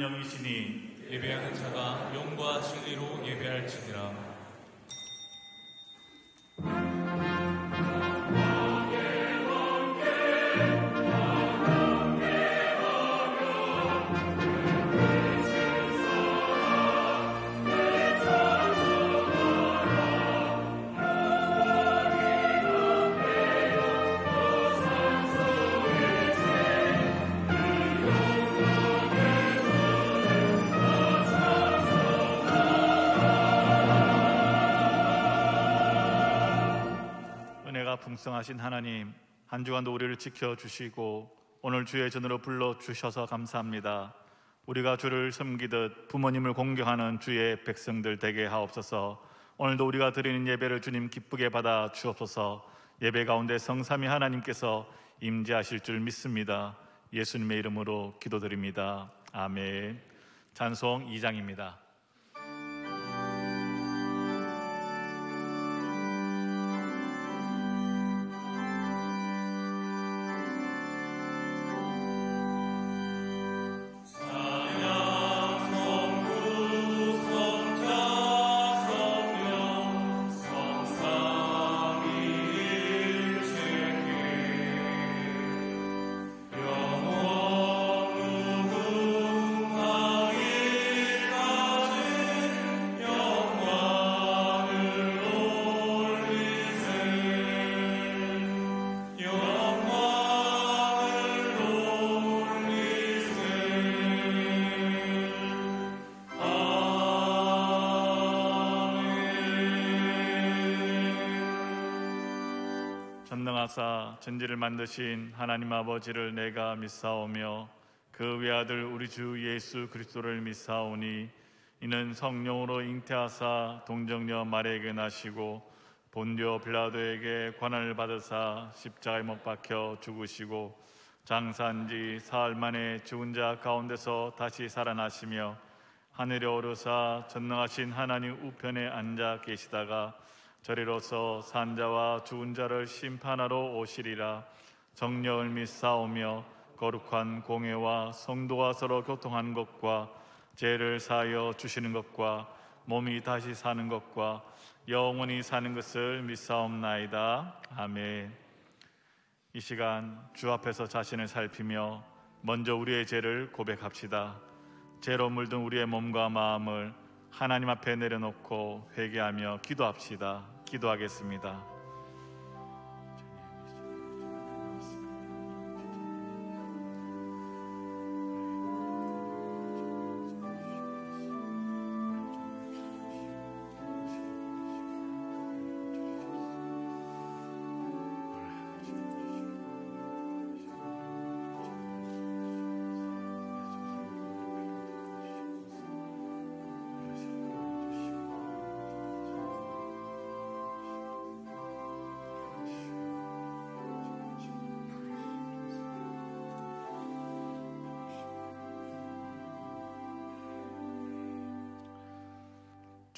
하는 영이시니 예배하는 자가 영과 진리로 예배할지니라. 풍성하신 하나님, 한 주간도 우리를 지켜주시고 오늘 주의 전으로 불러주셔서 감사합니다. 우리가 주를 섬기듯 부모님을 공경하는 주의 백성들 되게 하옵소서. 오늘도 우리가 드리는 예배를 주님 기쁘게 받아 주옵소서. 예배 가운데 성삼위 하나님께서 임재하실 줄 믿습니다. 예수님의 이름으로 기도드립니다. 아멘. 찬송 2장입니다. 전능하사 천지를 만드신 하나님 아버지를 내가 믿사오며 그 외아들 우리 주 예수 그리스도를 믿사오니 이는 성령으로 잉태하사 동정녀 마리아에게 나시고 본디오 빌라도에게 고난을 받으사 십자가에 못 박혀 죽으시고 장사한 지 사흘 만에 죽은 자 가운데서 다시 살아나시며 하늘에 오르사 전능하신 하나님 우편에 앉아 계시다가 저리로서 산자와 죽은 자를 심판하러 오시리라. 정령을 믿사오며 거룩한 공회와 성도가 서로 교통하는 것과 죄를 사하여 주시는 것과 몸이 다시 사는 것과 영원히 사는 것을 믿사옵나이다. 아멘. 이 시간 주 앞에서 자신을 살피며 먼저 우리의 죄를 고백합시다. 죄로 물든 우리의 몸과 마음을 하나님 앞에 내려놓고 회개하며 기도합시다. 기도하겠습니다.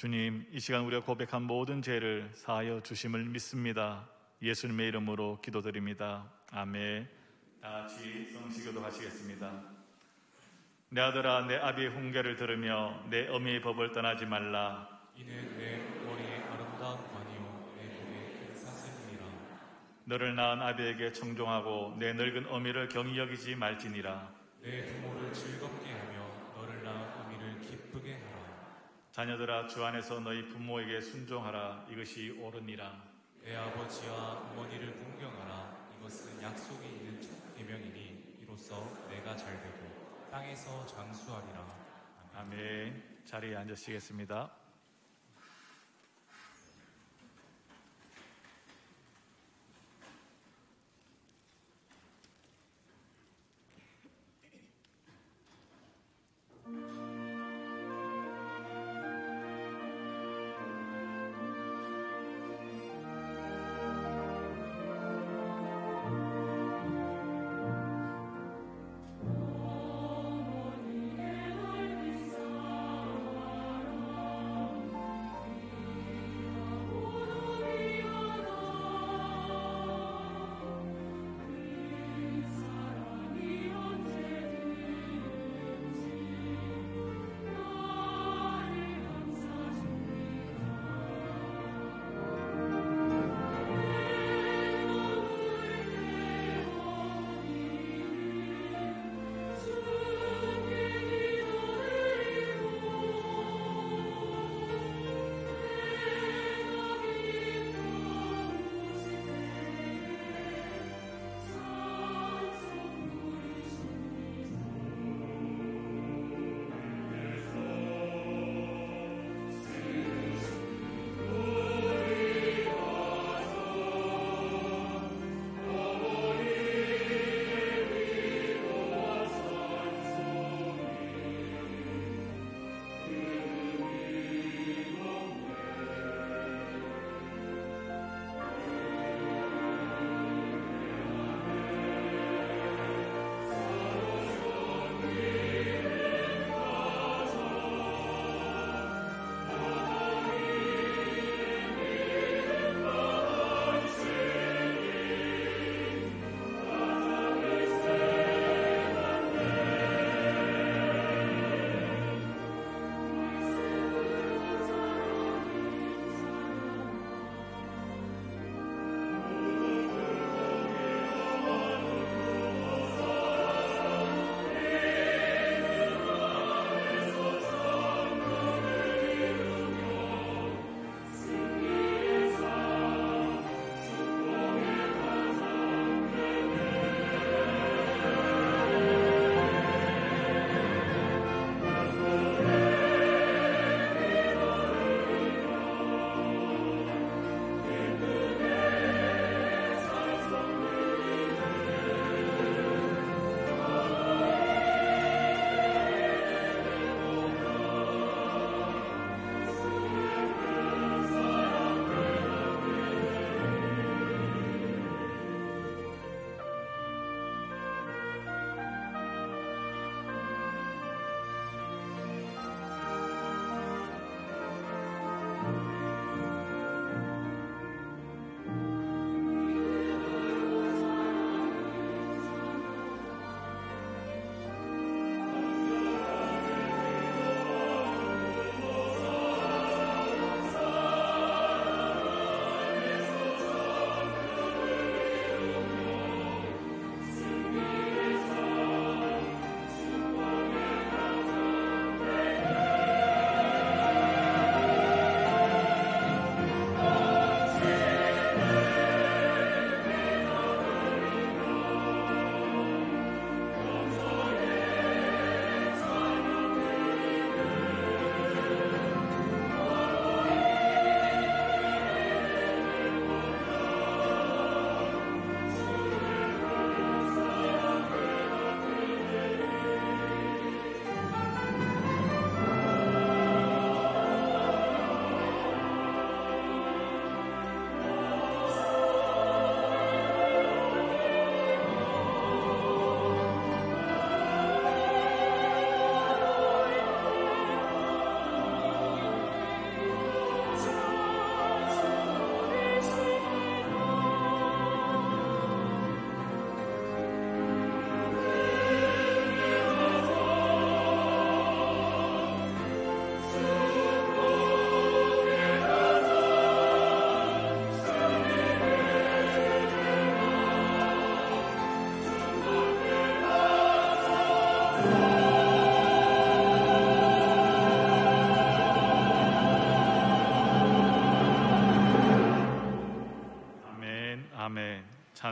주님, 이 시간 우리가 고백한 모든 죄를 사하여 주심을 믿습니다. 예수님의 이름으로 기도드립니다. 아멘. 다 같이 성시교도 하시겠습니다. 내 아들아, 내 아비의 훈계를 들으며 내 어미의 법을 떠나지 말라. 이는 내 머리의 아름다운 관이요 내 눈의 큰 사슬이니라. 너를 낳은 아비에게 청종하고 내 늙은 어미를 경히 여기지 말지니라. 내 부모를 즐겁게 하며 너를 낳은 어미를 기쁘게 하라. 자녀들아, 주 안에서 너희 부모에게 순종하라. 이것이 옳으니라. 내 아버지와 어머니를 공경하라. 이것은 약속이 있는 첫 계명이니 이로써 내가 잘되고 땅에서 장수하리라. 아멘. 자리에 앉으시겠습니다.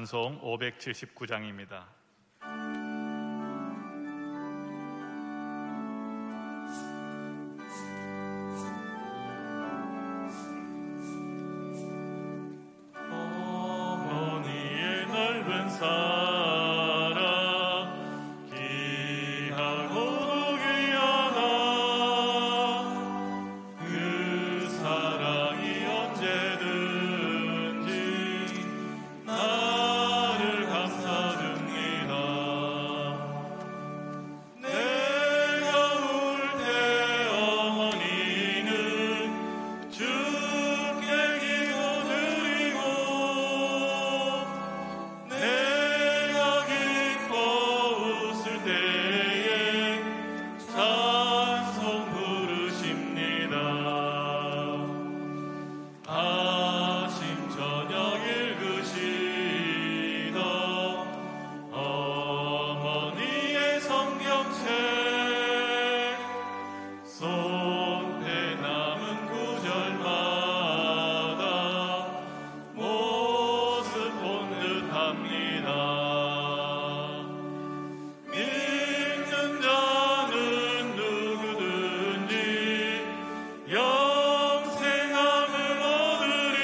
찬송 579장입니다. 어머니의 넓은 사랑 귀하고 귀하다. 그 사랑이 언제든지 나를 감싸줍니다. 내가 울 때 어머니는 주께 기도드리고 내가 기뻐 웃을 때에 찬송 부르십니다. 아침 저녁 읽으시던 어머니의 성경책 손에 남은 구절마다 모습 본 듯합니다. 믿는 자는 누구든지 영생함을 얻으리.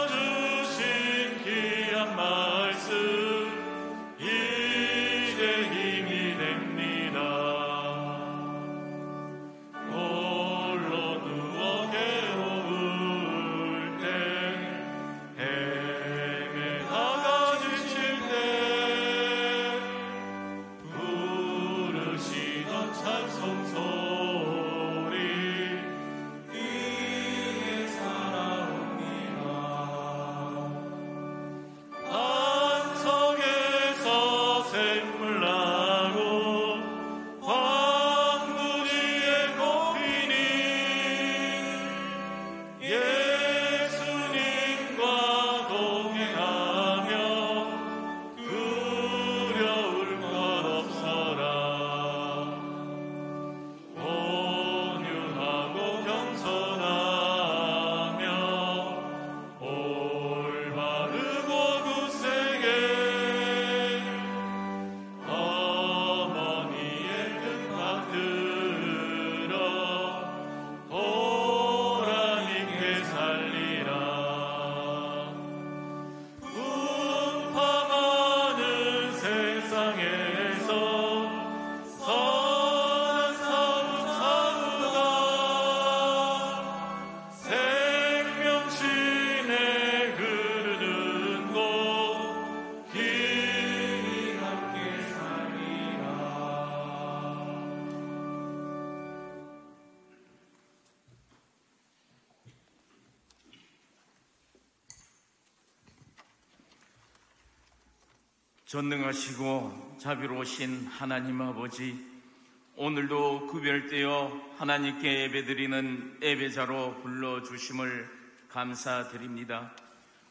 들려주신 귀한 말씀 이제 힘이 됩니다. 홀로 누워 괴로울 때 헤매다가 지칠 때 부르시던 찬송 소리 귀에 살아옵니다. 반석에서 샘물 나고 황무지에 꽃피니 예수님과 동행하며 두려울 것 없어라. 온유하고 겸손하며 올바르고 굳세게 어머니의 뜻 받들어 보람 있게 살리라. 분파많은 세상에서 선한 사람 사우다. 생명신에 흐르는 곳 힘이 함께 살리라. 전능하시고 자비로우신 하나님 아버지, 오늘도 구별되어 하나님께 예배드리는 예배자로 불러주심을 감사드립니다.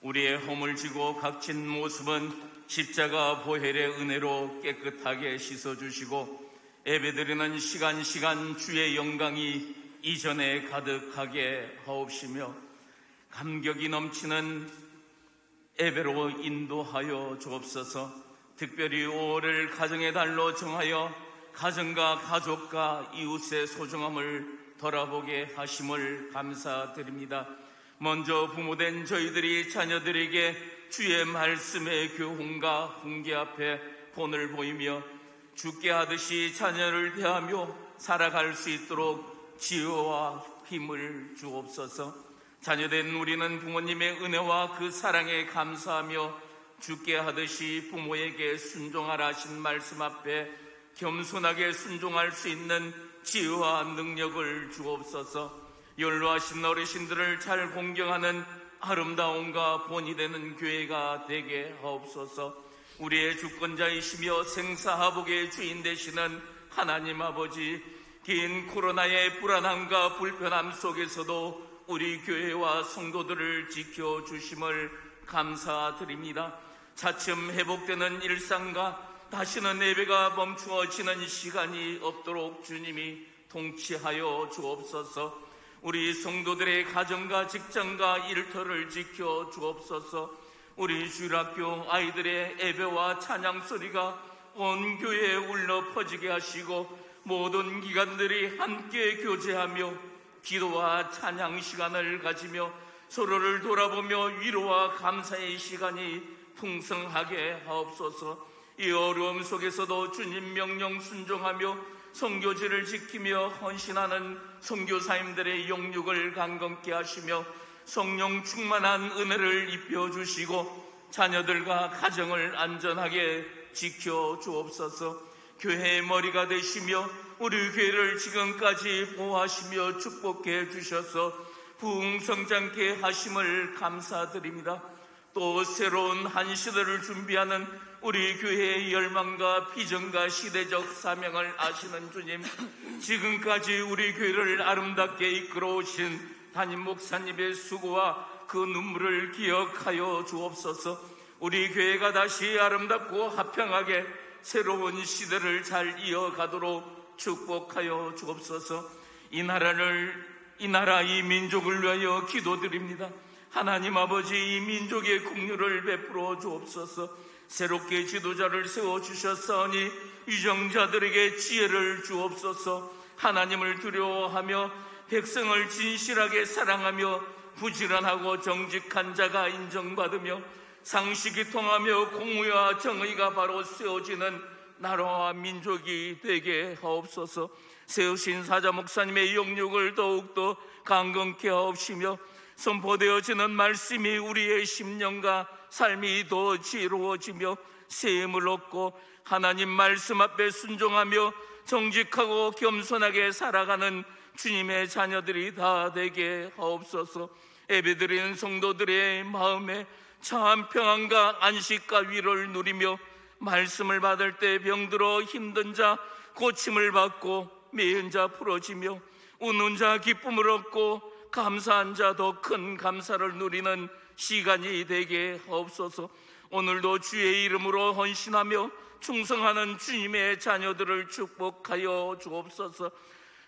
우리의 허물 지고 각진 모습은 십자가 보혈의 은혜로 깨끗하게 씻어주시고 예배드리는 시간 주의 영광이 이전에 가득하게 하옵시며 감격이 넘치는 예배로 인도하여 주옵소서. 특별히 5월을 가정의 달로 정하여 가정과 가족과 이웃의 소중함을 돌아보게 하심을 감사드립니다. 먼저 부모된 저희들이 자녀들에게 주의 말씀의 교훈과 훈계 앞에 본을 보이며 주께 하듯이 자녀를 대하며 살아갈 수 있도록 지혜와 힘을 주옵소서. 자녀된 우리는 부모님의 은혜와 그 사랑에 감사하며 주께 하듯이 부모에게 순종하라 하신 말씀 앞에 겸손하게 순종할 수 있는 지혜와 능력을 주옵소서. 연로하신 어르신들을 잘 공경하는 아름다움과 본이 되는 교회가 되게 하옵소서. 우리의 주권자이시며 생사하복의 주인 되시는 하나님 아버지, 긴 코로나의 불안함과 불편함 속에서도 우리 교회와 성도들을 지켜주심을 감사드립니다. 차츰 회복되는 일상과 다시는 예배가 멈추어지는 시간이 없도록 주님이 통치하여 주옵소서. 우리 성도들의 가정과 직장과 일터를 지켜 주옵소서. 우리 주일학교 아이들의 예배와 찬양 소리가 온 교회에 울려 퍼지게 하시고 모든 기관들이 함께 교제하며 기도와 찬양 시간을 가지며 서로를 돌아보며 위로와 감사의 시간이 풍성하게 하옵소서. 이 어려움 속에서도 주님 명령 순종하며 선교지를 지키며 헌신하는 선교사님들의 영육을 강건케 하시며 성령 충만한 은혜를 입혀주시고 자녀들과 가정을 안전하게 지켜주옵소서. 교회의 머리가 되시며 우리 교회를 지금까지 보호하시며 축복해 주셔서 부흥성장케 하심을 감사드립니다. 또 새로운 한 시대를 준비하는 우리 교회의 열망과 비전과 시대적 사명을 아시는 주님, 지금까지 우리 교회를 아름답게 이끌어오신 담임 목사님의 수고와 그 눈물을 기억하여 주옵소서. 우리 교회가 다시 아름답고 화평하게 새로운 시대를 잘 이어가도록 축복하여 주옵소서. 이 나라 이 민족을 위하여 기도드립니다. 하나님 아버지, 이 민족의 국류를 베풀어 주옵소서. 새롭게 지도자를 세워주셨사오니 유정자들에게 지혜를 주옵소서. 하나님을 두려워하며 백성을 진실하게 사랑하며 부지런하고 정직한 자가 인정받으며 상식이 통하며 공의와 정의가 바로 세워지는 나라와 민족이 되게 하옵소서. 세우신 사자 목사님의 영육을 더욱더 강건케 하옵시며 선포되어지는 말씀이 우리의 심령과 삶이 더 지혜로워지며 새 힘을 얻고 하나님 말씀 앞에 순종하며 정직하고 겸손하게 살아가는 주님의 자녀들이 다 되게 하옵소서. 예배드리는 성도들의 마음에 참 평안과 안식과 위로를 누리며 말씀을 받을 때 병들어 힘든 자 고침을 받고 메인 자 풀어지며 우는 자 기쁨을 얻고 감사한 자 더 큰 감사를 누리는 시간이 되게 하옵소서. 오늘도 주의 이름으로 헌신하며 충성하는 주님의 자녀들을 축복하여 주옵소서.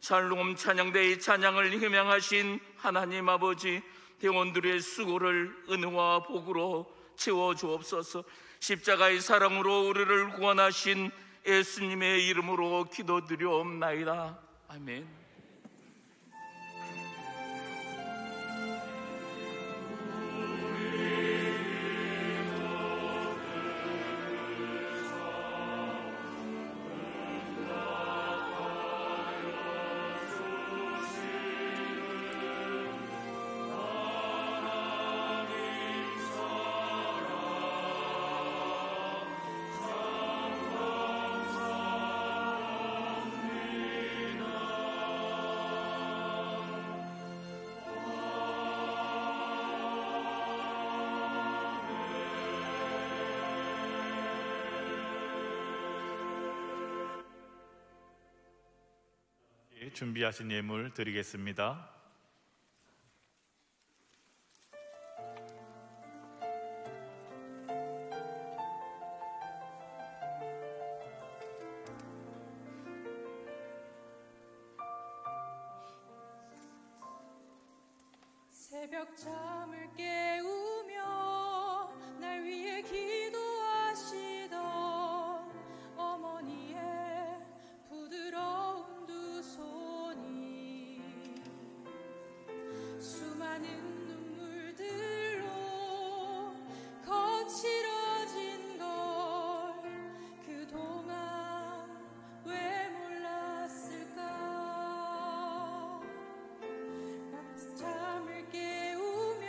샬롬 찬양대의 찬양을 희망하신 하나님 아버지, 대원들의 수고를 은혜와 복으로 채워주옵소서. 십자가의 사랑으로 우리를 구원하신 예수님의 이름으로 기도드리옵나이다. 아멘. 준비하신 예물 드리겠습니다. 새벽 잠을 깨우며 날 위해 기도하시던 어머니의 부드러운 두 손이 수많은 눈물들로 거칠어진 걸 그동안 왜 몰랐을까. 잠을 깨우며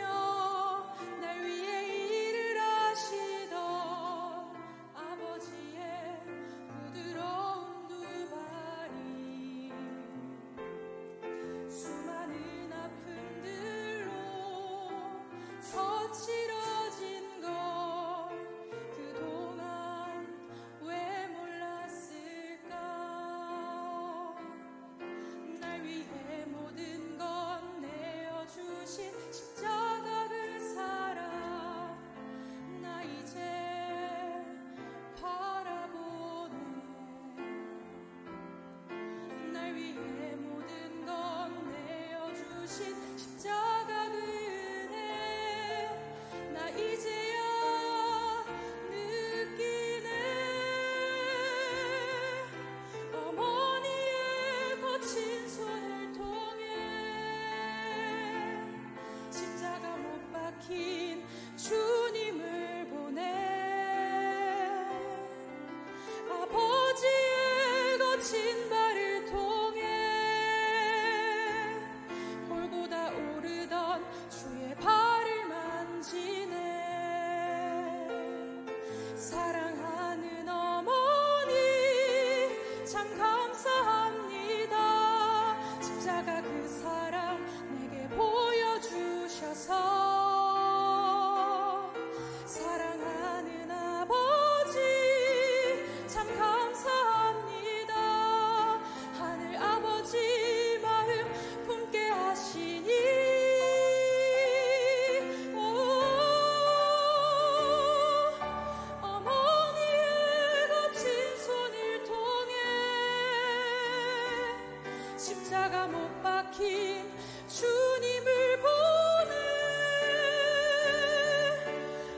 박힌 주님을 보내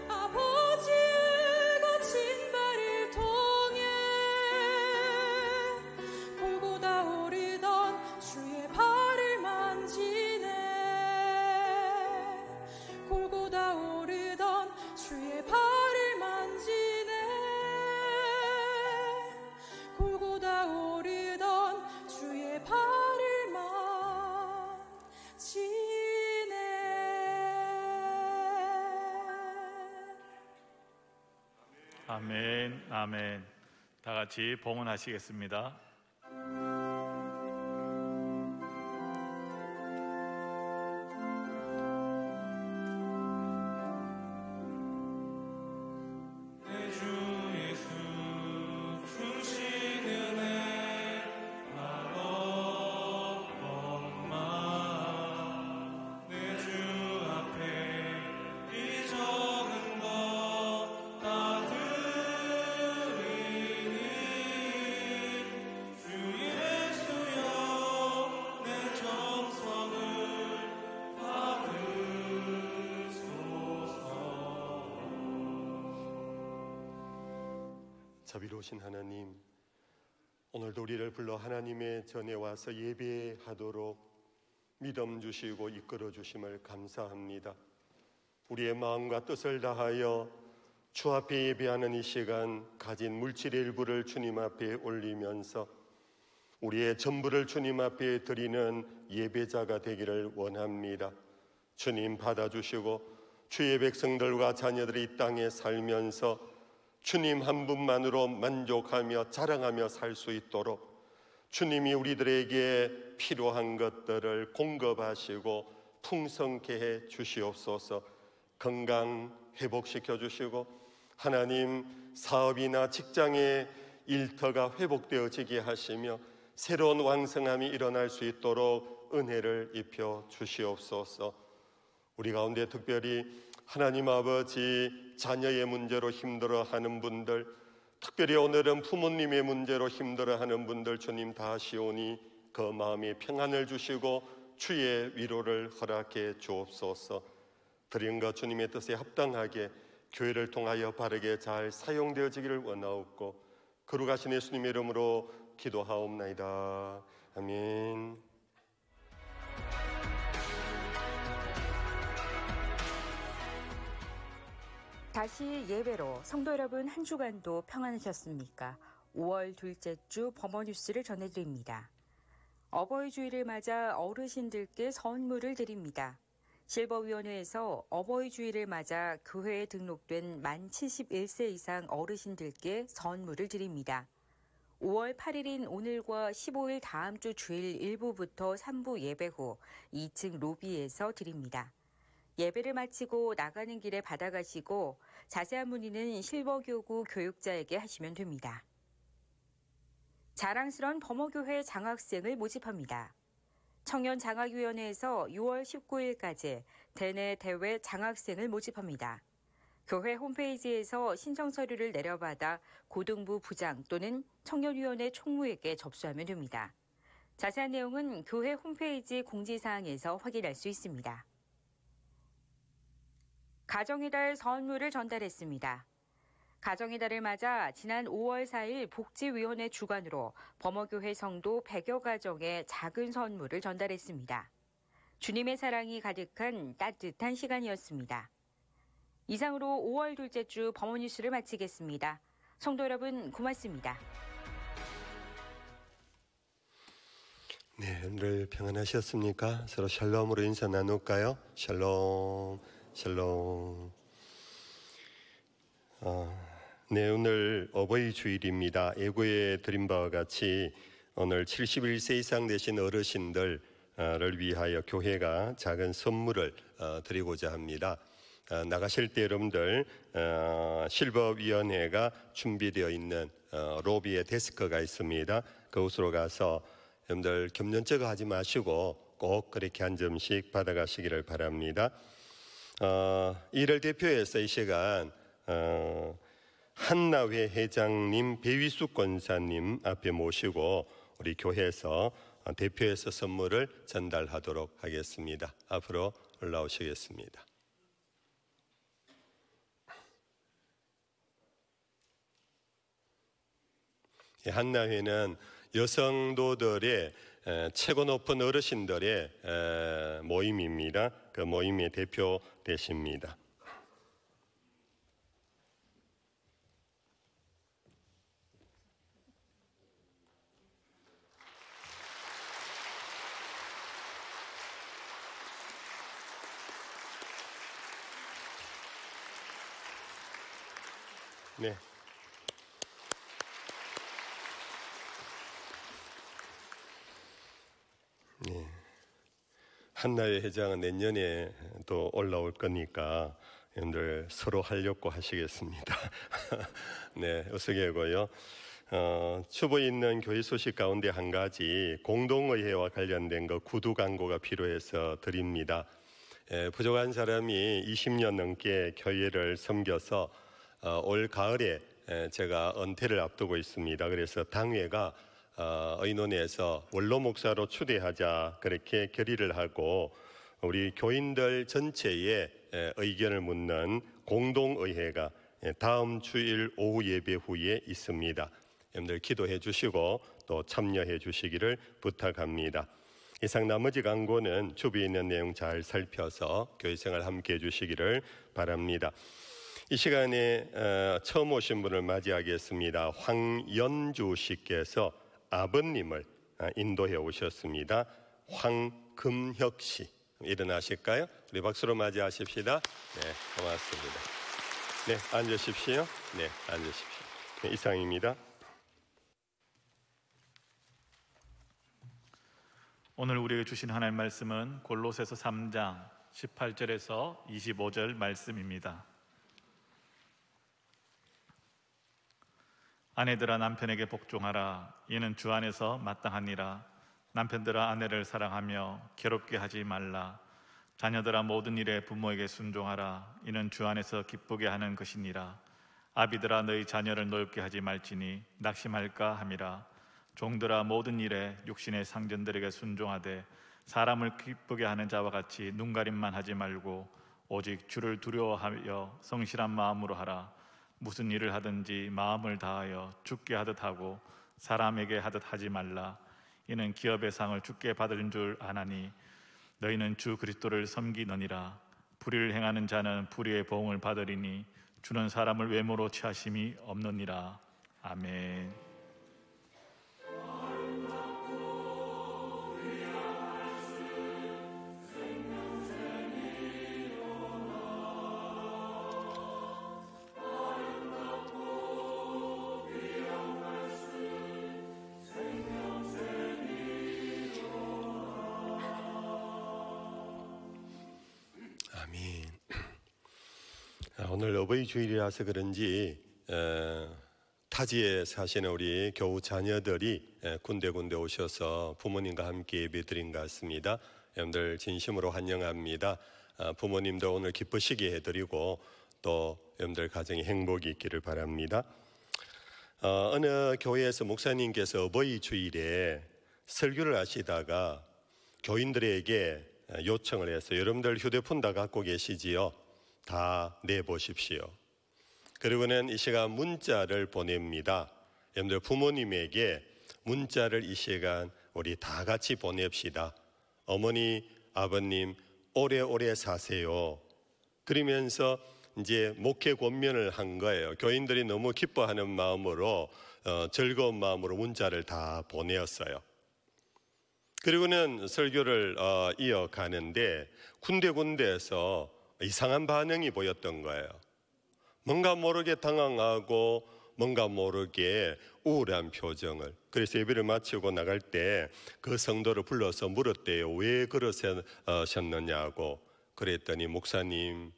아버지의 거친 발을 통해 골고다 오르던 주의 발을 만지네 골고다 오르던 주의 발을 만지네 골고다 오르던 주의 발을 만지네. 아멘, 아멘. 다 같이 봉헌하시겠습니다. 내 주 예수 주신 은혜 맛없건만 내 주 앞에 이 적은 것 다 드리니 주 예수여 내 정성을 받으소서. 자비로우신 하나님, 오늘도 우리를 불러 하나님의 전에 와서 예배하도록 믿음 주시고 이끌어 주심을 감사합니다. 우리의 마음과 뜻을 다하여 주 앞에 예배하는 이 시간 가진 물질의 일부를 주님 앞에 올리면서 우리의 전부를 주님 앞에 드리는 예배자가 되기를 원합니다. 주님 받아주시고 주의 백성들과 자녀들이 이 땅에 살면서 주님 한 분만으로 만족하며 자랑하며 살 수 있도록 주님이 우리들에게 필요한 것들을 공급하시고 풍성케 해 주시옵소서. 건강 회복시켜 주시고 하나님 사업이나 직장의 일터가 회복되어지게 하시며 새로운 왕성함이 일어날 수 있도록 은혜를 입혀 주시옵소서. 우리 가운데 특별히 하나님 아버지 자녀의 문제로 힘들어하는 분들, 특별히 오늘은 부모님의 문제로 힘들어하는 분들 주님 다 아시오니 그 마음에 평안을 주시고 주의 위로를 허락해 주옵소서. 드린 것 주님의 뜻에 합당하게 교회를 통하여 바르게 잘 사용되어지기를 원하옵고 거룩하신 예수님의 이름으로 기도하옵나이다. 아멘. 다시 예배로 성도 여러분, 한 주간도 평안하셨습니까? 5월 둘째 주 범어 뉴스를 전해드립니다. 어버이 주일을 맞아 어르신들께 선물을 드립니다. 실버위원회에서 어버이 주일을 맞아 교회에 등록된 만 71세 이상 어르신들께 선물을 드립니다. 5월 8일인 오늘과 15일 다음 주 주일 1부부터 3부 예배 후 2층 로비에서 드립니다. 예배를 마치고 나가는 길에 받아가시고 자세한 문의는 실버교구 교육자에게 하시면 됩니다. 자랑스러운 범어교회 장학생을 모집합니다. 청년장학위원회에서 6월 19일까지 대내 대외 장학생을 모집합니다. 교회 홈페이지에서 신청 서류를 내려받아 고등부 부장 또는 청년위원회 총무에게 접수하면 됩니다. 자세한 내용은 교회 홈페이지 공지사항에서 확인할 수 있습니다. 가정의 달 선물을 전달했습니다. 가정의 달을 맞아 지난 5월 4일 복지위원회 주관으로 범어교회 성도 100여 가정에 작은 선물을 전달했습니다. 주님의 사랑이 가득한 따뜻한 시간이었습니다. 이상으로 5월 둘째 주 범어 뉴스를 마치겠습니다. 성도 여러분 고맙습니다. 네, 오늘 평안하셨습니까? 서로 샬롬으로 인사 나눌까요? 샬롬, 샬롬. 네, 오늘 어버이 주일입니다. 예고에 드린 바와 같이 오늘 71세 이상 되신 어르신들을 위하여 교회가 작은 선물을 드리고자 합니다. 나가실 때 여러분들 실버위원회가 준비되어 있는 로비에 데스크가 있습니다. 그곳으로 가서 여러분들 겹년쩍어 하지 마시고 꼭 그렇게 한 점씩 받아가시기를 바랍니다. 이를 대표해서 이 시간 한나회 회장님, 배위숙 권사님 앞에 모시고 우리 교회에서 대표해서 선물을 전달하도록 하겠습니다. 앞으로 올라오시겠습니다. 한나회는 여성도들의 최고 높은 어르신들의 모임입니다. 그 모임의 대표 되십니다. 네. 네. 한나회 회장은 내년에 또 올라올 거니까 여러분들 서로 하려고 하시겠습니다. 네, 어서계고요. 추부에 있는 교회 소식 가운데 한 가지 공동의회와 관련된 거 구두 광고가 필요해서 드립니다. 부족한 사람이 20년 넘게 교회를 섬겨서 올 가을에 제가 은퇴를 앞두고 있습니다. 그래서 당회가 의논해서 원로 목사로 추대하자 그렇게 결의를 하고 우리 교인들 전체의 의견을 묻는 공동의회가 다음 주일 오후 예배 후에 있습니다. 여러분들 기도해 주시고 또 참여해 주시기를 부탁합니다. 이상 나머지 광고는 주비에 있는 내용 잘 살펴서 교회생활 함께 해 주시기를 바랍니다. 이 시간에 처음 오신 분을 맞이하겠습니다. 황연주 씨께서 아버님을 인도해 오셨습니다. 황금혁 씨, 일어나실까요? 우리 박수로 맞이하십시다. 네, 고맙습니다. 네, 앉으십시오. 네, 앉으십시오. 네, 이상입니다. 오늘 우리에게 주신 하나님의 말씀은 골로새서 3장 18절에서 25절 말씀입니다. 아내들아 남편에게 복종하라. 이는 주 안에서 마땅하니라. 남편들아 아내를 사랑하며 괴롭게 하지 말라. 자녀들아 모든 일에 부모에게 순종하라. 이는 주 안에서 기쁘게 하는 것이니라. 아비들아 너희 자녀를 노엽게 하지 말지니 낙심할까 함이라. 종들아 모든 일에 육신의 상전들에게 순종하되 사람을 기쁘게 하는 자와 같이 눈가림만 하지 말고 오직 주를 두려워하여 성실한 마음으로 하라. 무슨 일을 하든지 마음을 다하여 주께 하듯 하고 사람에게 하듯 하지 말라. 이는 기업의 상을 주께 받을 줄 아나니 너희는 주 그리스도를 섬기느니라. 불의를 행하는 자는 불의의 보응을 받으리니 주는 사람을 외모로 취하심이 없느니라. 아멘. 오늘 어버이 주일이라서 그런지 타지에 사시는 우리 교우 자녀들이 군데군데 오셔서 부모님과 함께 예배드린 것 같습니다. 여러분들 진심으로 환영합니다. 부모님도 오늘 기쁘시게 해드리고 또 여러분들 가정에 행복이 있기를 바랍니다. 어느 교회에서 목사님께서 어버이 주일에 설교를 하시다가 교인들에게 요청을 해서 여러분들 휴대폰 다 갖고 계시지요? 다 내보십시오. 그리고는 이 시간 문자를 보냅니다. 여러분들 부모님에게 문자를 이 시간 우리 다 같이 보냅시다. 어머니, 아버님 오래오래 사세요. 그러면서 이제 목회 권면을 한 거예요. 교인들이 너무 기뻐하는 마음으로 즐거운 마음으로 문자를 다 보내었어요. 그리고는 설교를 이어가는데 군데군데에서 이상한 반응이 보였던 거예요. 뭔가 모르게 당황하고 뭔가 모르게 우울한 표정을. 그래서 예배를 마치고 나갈 때 그 성도를 불러서 물었대요. 왜 그러셨느냐고. 그랬더니 목사님,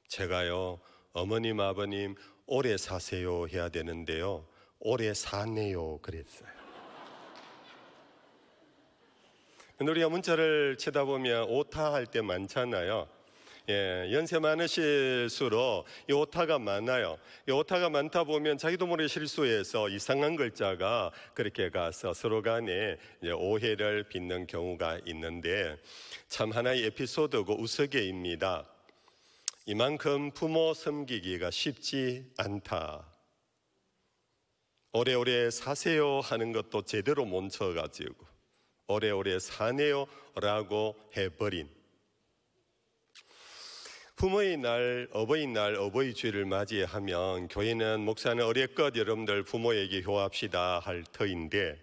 제가요 어머님 아버님 오래 사세요 해야 되는데요 오래 사네요 그랬어요. 우리가 문자를 쳐다보면 오타할 때 많잖아요. 연세 많으실수록 이 오타가 많아요. 이 오타가 많다 보면 자기도 모르게 실수해서 이상한 글자가 그렇게 가서 서로 간에 오해를 빚는 경우가 있는데, 참 하나의 에피소드고 우스개입니다. 이만큼 부모 섬기기가 쉽지 않다. 오래오래 사세요 하는 것도 제대로 못 쳐가지고 오래오래 사네요 라고 해버린, 부모의 날, 어버이날, 어버이주일을 맞이하면 교회는, 목사는 어레껏 여러분들 부모에게 효합시다 할 터인데,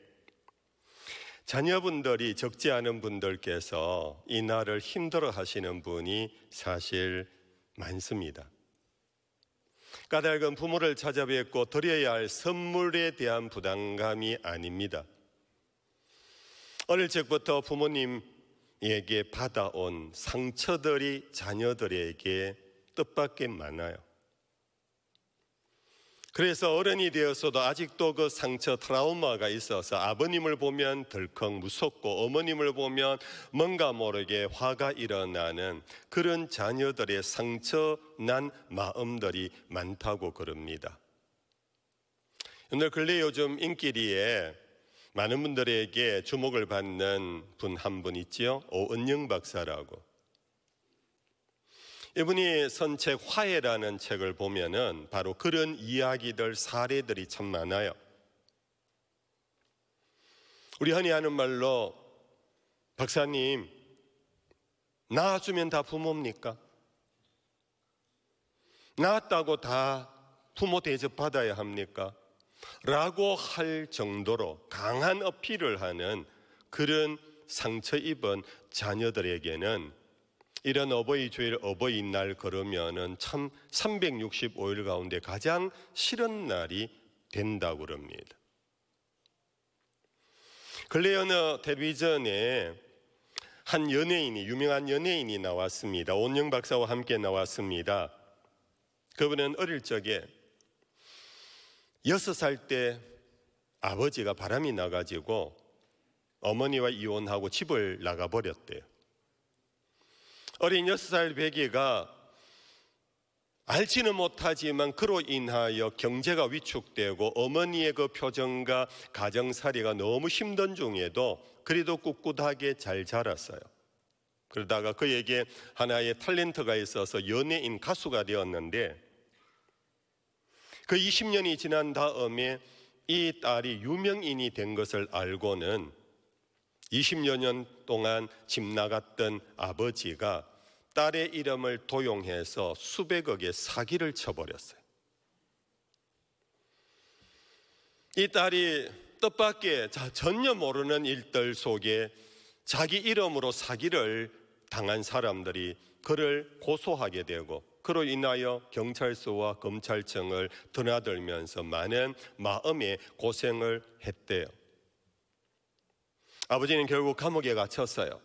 자녀분들이 적지 않은 분들께서 이 날을 힘들어 하시는 분이 사실 많습니다. 까닭은 부모를 찾아뵙고 드려야 할 선물에 대한 부담감이 아닙니다. 어릴 적부터 부모님에게 받아온 상처들이 자녀들에게 뜻밖의 많아요. 그래서 어른이 되어서도 아직도 그 상처, 트라우마가 있어서 아버님을 보면 덜컥 무섭고 어머님을 보면 뭔가 모르게 화가 일어나는 그런 자녀들의 상처난 마음들이 많다고 그럽니다. 오늘 근래 요즘 인기리에 많은 분들에게 주목을 받는 분 한 분 있지요. 오은영 박사라고. 이분이 선책 화해라는 책을 보면은 바로 그런 이야기들, 사례들이 참 많아요. 우리 흔히 하는 말로, 박사님, 낳아주면 다 부모입니까? 낳았다고 다 부모 대접 받아야 합니까? 라고 할 정도로 강한 어필을 하는 그런 상처 입은 자녀들에게는 이런 어버이주일, 어버이날 그러면은 참 365일 가운데 가장 싫은 날이 된다고 그럽니다. 근래 어느 텔레비전에 한 연예인이, 유명한 연예인이 나왔습니다. 오은영 박사와 함께 나왔습니다. 그분은 어릴 적에 6살 때 아버지가 바람이 나가지고 어머니와 이혼하고 집을 나가버렸대요. 어린 6살 배기가 알지는 못하지만 그로 인하여 경제가 위축되고 어머니의 그 표정과 가정살이가 너무 힘든 중에도 그래도 꿋꿋하게 잘 자랐어요. 그러다가 그에게 하나의 탤런트가 있어서 연예인, 가수가 되었는데, 그 20년이 지난 다음에 이 딸이 유명인이 된 것을 알고는 20여 년 동안 집 나갔던 아버지가 딸의 이름을 도용해서 수백억의 사기를 쳐버렸어요. 이 딸이 뜻밖의 전혀 모르는 일들 속에 자기 이름으로 사기를 당한 사람들이 그를 고소하게 되고, 그로 인하여 경찰서와 검찰청을 드나들면서 많은 마음의 고생을 했대요. 아버지는 결국 감옥에 갇혔어요.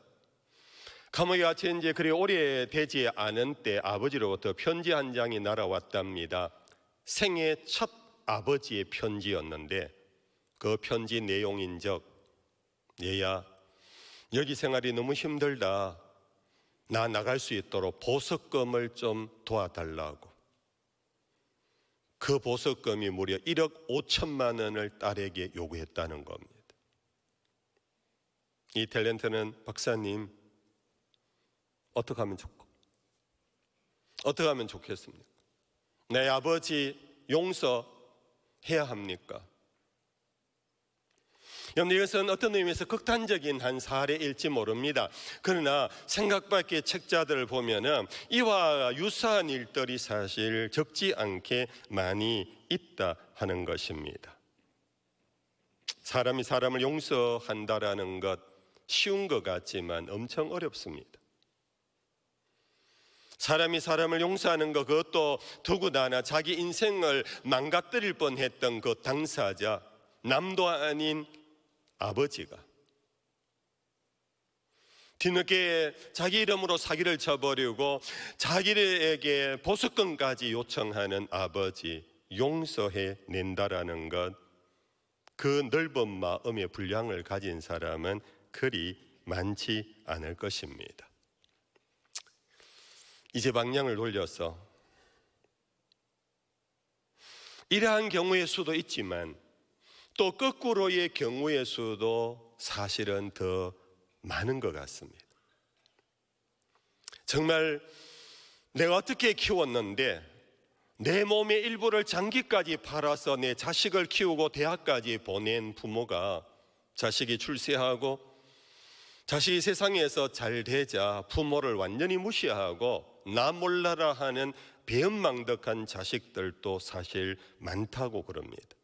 감옥에 갇힌 지 그리 오래되지 않은 때 아버지로부터 편지 한 장이 날아왔답니다. 생애 첫 아버지의 편지였는데, 그 편지 내용인적, 얘야, 여기 생활이 너무 힘들다. 나 나갈 수 있도록 보석금을 좀 도와달라고. 그 보석금이 무려 1억 5천만 원을 딸에게 요구했다는 겁니다. 이 탤런트는, 박사님, 어떻게 하면 좋겠습니까? 내 아버지 용서해야 합니까? 여러분, 이것은 어떤 의미에서 극단적인 한 사례일지 모릅니다. 그러나 생각밖의 책자들을 보면은 이와 유사한 일들이 사실 적지 않게 많이 있다 하는 것입니다. 사람이 사람을 용서한다라는 것 쉬운 것 같지만 엄청 어렵습니다. 사람이 사람을 용서하는 것, 그것도 더구나 자기 인생을 망가뜨릴 뻔했던 그 당사자, 남도 아닌 아버지가 뒤늦게 자기 이름으로 사기를 쳐버리고 자기에게 보석금까지 요청하는 아버지 용서해낸다라는 것, 그 넓은 마음의 분량을 가진 사람은 그리 많지 않을 것입니다. 이제 방향을 돌려서 이러한 경우의 수도 있지만 또 거꾸로의 경우의 수도 사실은 더 많은 것 같습니다. 정말 내가 어떻게 키웠는데 내 몸의 일부를 장기까지 팔아서 내 자식을 키우고 대학까지 보낸 부모가 자식이 출세하고 자식이 세상에서 잘 되자 부모를 완전히 무시하고 나 몰라라 하는 배은망덕한 자식들도 사실 많다고 그럽니다.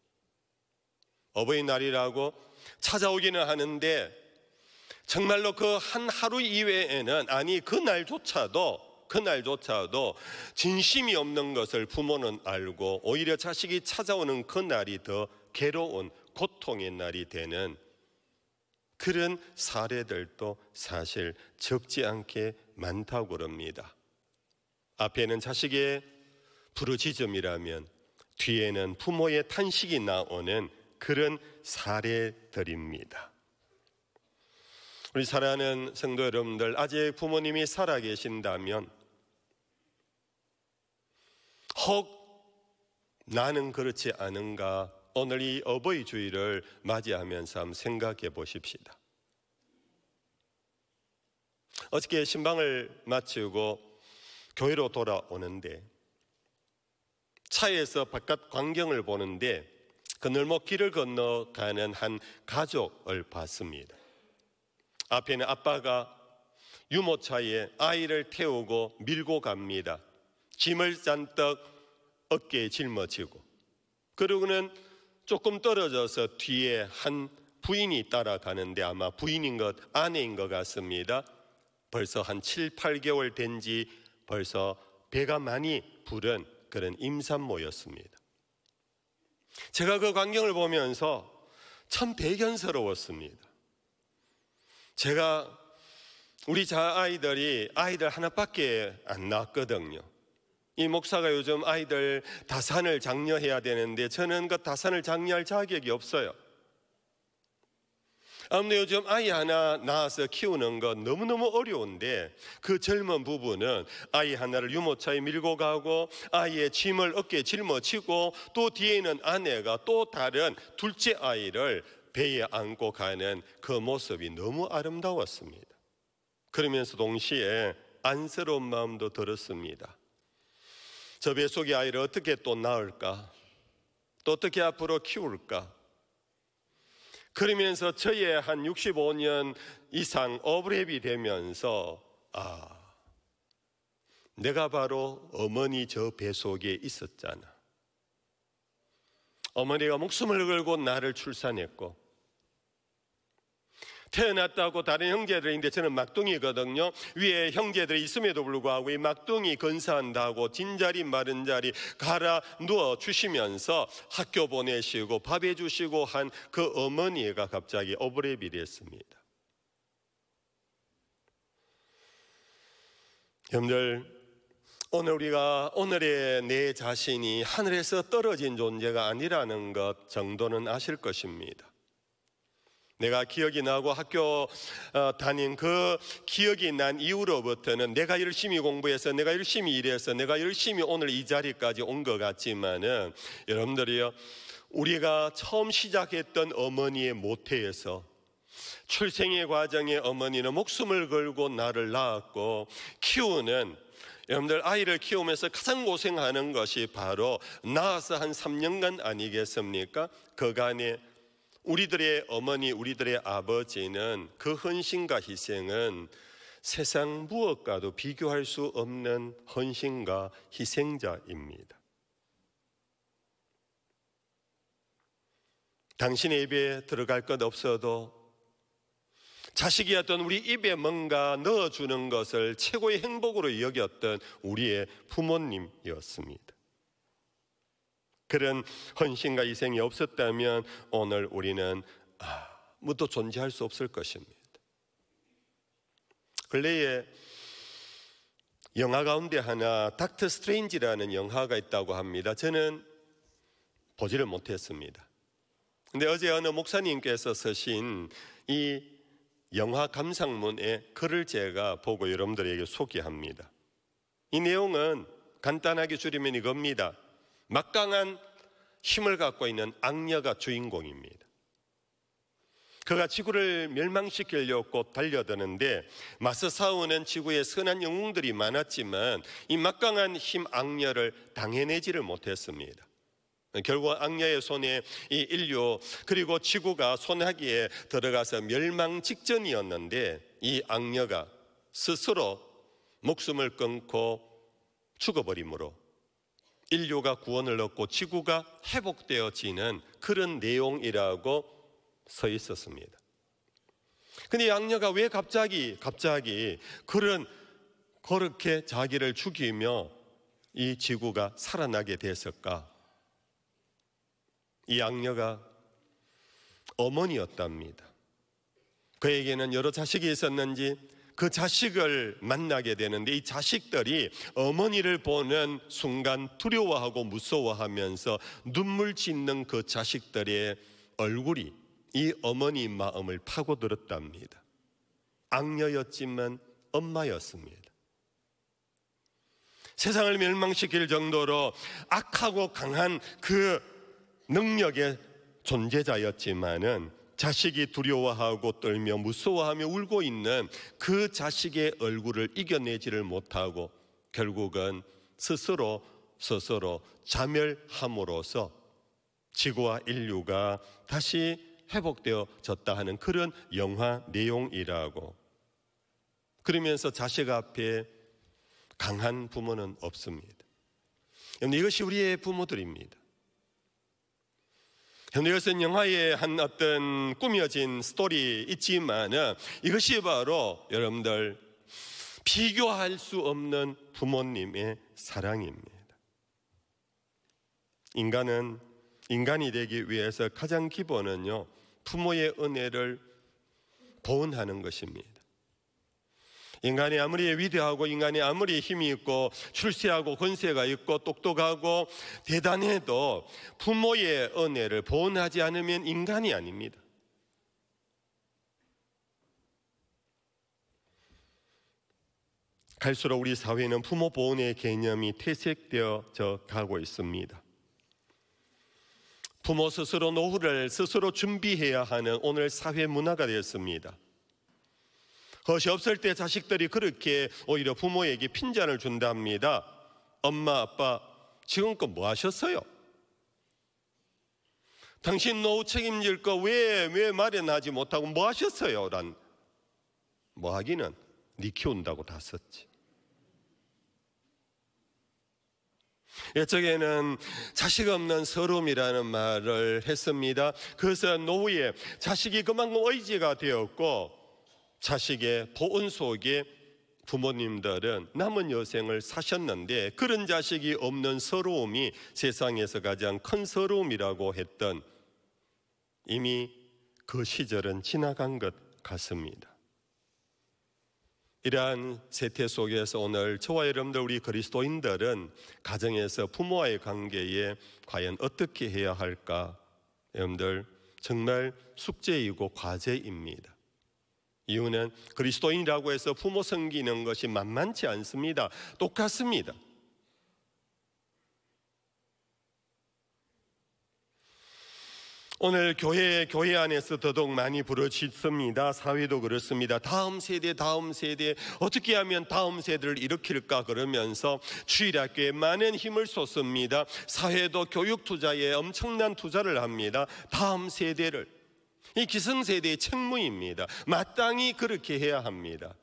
어버이날이라고 찾아오기는 하는데 정말로 그 한 하루 이외에는, 아니 그날조차도 진심이 없는 것을 부모는 알고 오히려 자식이 찾아오는 그날이 더 괴로운 고통의 날이 되는 그런 사례들도 사실 적지 않게 많다고 그럽니다. 앞에는 자식의 부르짖음이라면 뒤에는 부모의 탄식이 나오는 그런 사례들입니다. 우리 사랑하는 성도 여러분들, 아직 부모님이 살아계신다면 혹 나는 그렇지 않은가, 오늘 이 어버이 주일을 맞이하면서 한번 생각해 보십시다. 어저께 신방을 마치고 교회로 돌아오는데 차에서 바깥 광경을 보는데 그늘목 길을 건너가는 한 가족을 봤습니다. 앞에는 아빠가 유모차에 아이를 태우고 밀고 갑니다. 짐을 잔뜩 어깨에 짊어지고, 그러고는 조금 떨어져서 뒤에 한 부인이 따라가는데 아마 부인인 것, 아내인 것 같습니다. 벌써 한 7, 8개월 된 지 벌써 배가 많이 부른 그런 임산모였습니다. 제가 그 광경을 보면서 참 대견스러웠습니다. 제가 우리 아이들 하나밖에 안 낳았거든요. 이 목사가 요즘 아이들 다산을 장려해야 되는데 저는 그 다산을 장려할 자격이 없어요. 아무튼 요즘 아이 하나 낳아서 키우는 건 너무너무 어려운데 그 젊은 부부는 아이 하나를 유모차에 밀고 가고 아이의 짐을 어깨에 짊어지고 또 뒤에는 아내가 또 다른 둘째 아이를 배에 안고 가는 그 모습이 너무 아름다웠습니다. 그러면서 동시에 안쓰러운 마음도 들었습니다. 저 뱃속의 아이를 어떻게 또 낳을까? 또 어떻게 앞으로 키울까? 그러면서 저의 한 65년 이상 오버랩이 되면서 내가 바로 어머니 저 뱃속에 있었잖아. 어머니가 목숨을 걸고 나를 출산했고 태어났다고 다른 형제들인데 저는 막둥이거든요. 위에 형제들이 있음에도 불구하고 이 막둥이 건사한다고 진자리 마른 자리 갈아 누워 주시면서 학교 보내시고 밥 해주시고 한 그 어머니가 갑자기 오버랩이 됐습니다. 여러분들, 오늘의 내 자신이 하늘에서 떨어진 존재가 아니라는 것 정도는 아실 것입니다. 내가 기억이 나고 학교 다닌 그 기억이 난 이후로부터는 내가 열심히 공부해서 내가 열심히 일해서 내가 열심히 오늘 이 자리까지 온 것 같지만은 여러분들이요, 우리가 처음 시작했던 어머니의 모태에서 출생의 과정에 어머니는 목숨을 걸고 나를 낳았고 키우는, 여러분들 아이를 키우면서 가장 고생하는 것이 바로 낳아서 한 3년간 아니겠습니까? 그간에 우리들의 어머니, 우리들의 아버지는 그 헌신과 희생은 세상 무엇과도 비교할 수 없는 헌신과 희생자입니다. 당신의 입에 들어갈 것 없어도 자식이었던 우리 입에 뭔가 넣어주는 것을 최고의 행복으로 여겼던 우리의 부모님이었습니다. 그런 헌신과 희생이 없었다면 오늘 우리는 아무도 존재할 수 없을 것입니다. 근래에 영화 가운데 하나 닥터 스트레인지라는 영화가 있다고 합니다. 저는 보지를 못했습니다. 근데 어제 어느 목사님께서 쓰신 이 영화 감상문의 글을 제가 보고 여러분들에게 소개합니다. 이 내용은 간단하게 줄이면 이겁니다. 막강한 힘을 갖고 있는 악녀가 주인공입니다. 그가 지구를 멸망시키려고 달려드는데 맞서 싸우는 지구에 선한 영웅들이 많았지만 이 막강한 힘 악녀를 당해내지를 못했습니다. 결국 악녀의 손에 이 인류 그리고 지구가 소나기에 들어가서 멸망 직전이었는데 이 악녀가 스스로 목숨을 끊고 죽어버리므로 인류가 구원을 얻고 지구가 회복되어지는 그런 내용이라고 서 있었습니다. 근데 악녀가 왜 갑자기 그렇게 자기를 죽이며 이 지구가 살아나게 됐을까? 이 악녀가 어머니였답니다. 그에게는 여러 자식이 있었는지 그 자식을 만나게 되는데 이 자식들이 어머니를 보는 순간 두려워하고 무서워하면서 눈물 짓는 그 자식들의 얼굴이 이 어머니 마음을 파고들었답니다. 악녀였지만 엄마였습니다. 세상을 멸망시킬 정도로 악하고 강한 그 능력의 존재자였지만은 자식이 두려워하고 떨며 무서워하며 울고 있는 그 자식의 얼굴을 이겨내지를 못하고 결국은 스스로 자멸함으로써 지구와 인류가 다시 회복되어졌다 하는 그런 영화 내용이라고. 그러면서 자식 앞에 강한 부모는 없습니다. 이것이 우리의 부모들입니다. 이것은 영화의 한 어떤 꾸며진 스토리 있지만 이것이 바로 여러분들 비교할 수 없는 부모님의 사랑입니다. 인간이 되기 위해서 가장 기본은요, 부모의 은혜를 보은하는 것입니다. 인간이 아무리 위대하고 인간이 아무리 힘이 있고 출세하고 권세가 있고 똑똑하고 대단해도 부모의 은혜를 보은하지 않으면 인간이 아닙니다. 갈수록 우리 사회는 부모 보은의 개념이 퇴색되어져 가고 있습니다. 부모 스스로 노후를 스스로 준비해야 하는 오늘 사회 문화가 되었습니다. 것이 없을 때 자식들이 그렇게 오히려 부모에게 핀잔을 준답니다. 엄마, 아빠, 지금껏 뭐 하셨어요? 당신 노후 책임질 거 왜 마련하지 못하고 뭐 하셨어요? 뭐 하기는 네 키운다고 다 썼지. 옛적에는 자식 없는 서름이라는 말을 했습니다. 그것은 노후에 자식이 그만큼 의지가 되었고 자식의 보은 속에 부모님들은 남은 여생을 사셨는데 그런 자식이 없는 서러움이 세상에서 가장 큰 서러움이라고 했던, 이미 그 시절은 지나간 것 같습니다. 이러한 세태 속에서 오늘 저와 여러분들 우리 그리스도인들은 가정에서 부모와의 관계에 과연 어떻게 해야 할까? 여러분들 정말 숙제이고 과제입니다. 이유는 그리스도인이라고 해서 부모 섬기는 것이 만만치 않습니다. 똑같습니다. 오늘 교회 안에서 더더욱 많이 부르짖습니다. 사회도 그렇습니다. 다음 세대 어떻게 하면 다음 세대를 일으킬까 그러면서 주일학교에 많은 힘을 쏟습니다. 사회도 교육 투자에 엄청난 투자를 합니다. 다음 세대를, 이 기성세대의 책무입니다. 마땅히 그렇게 해야 합니다.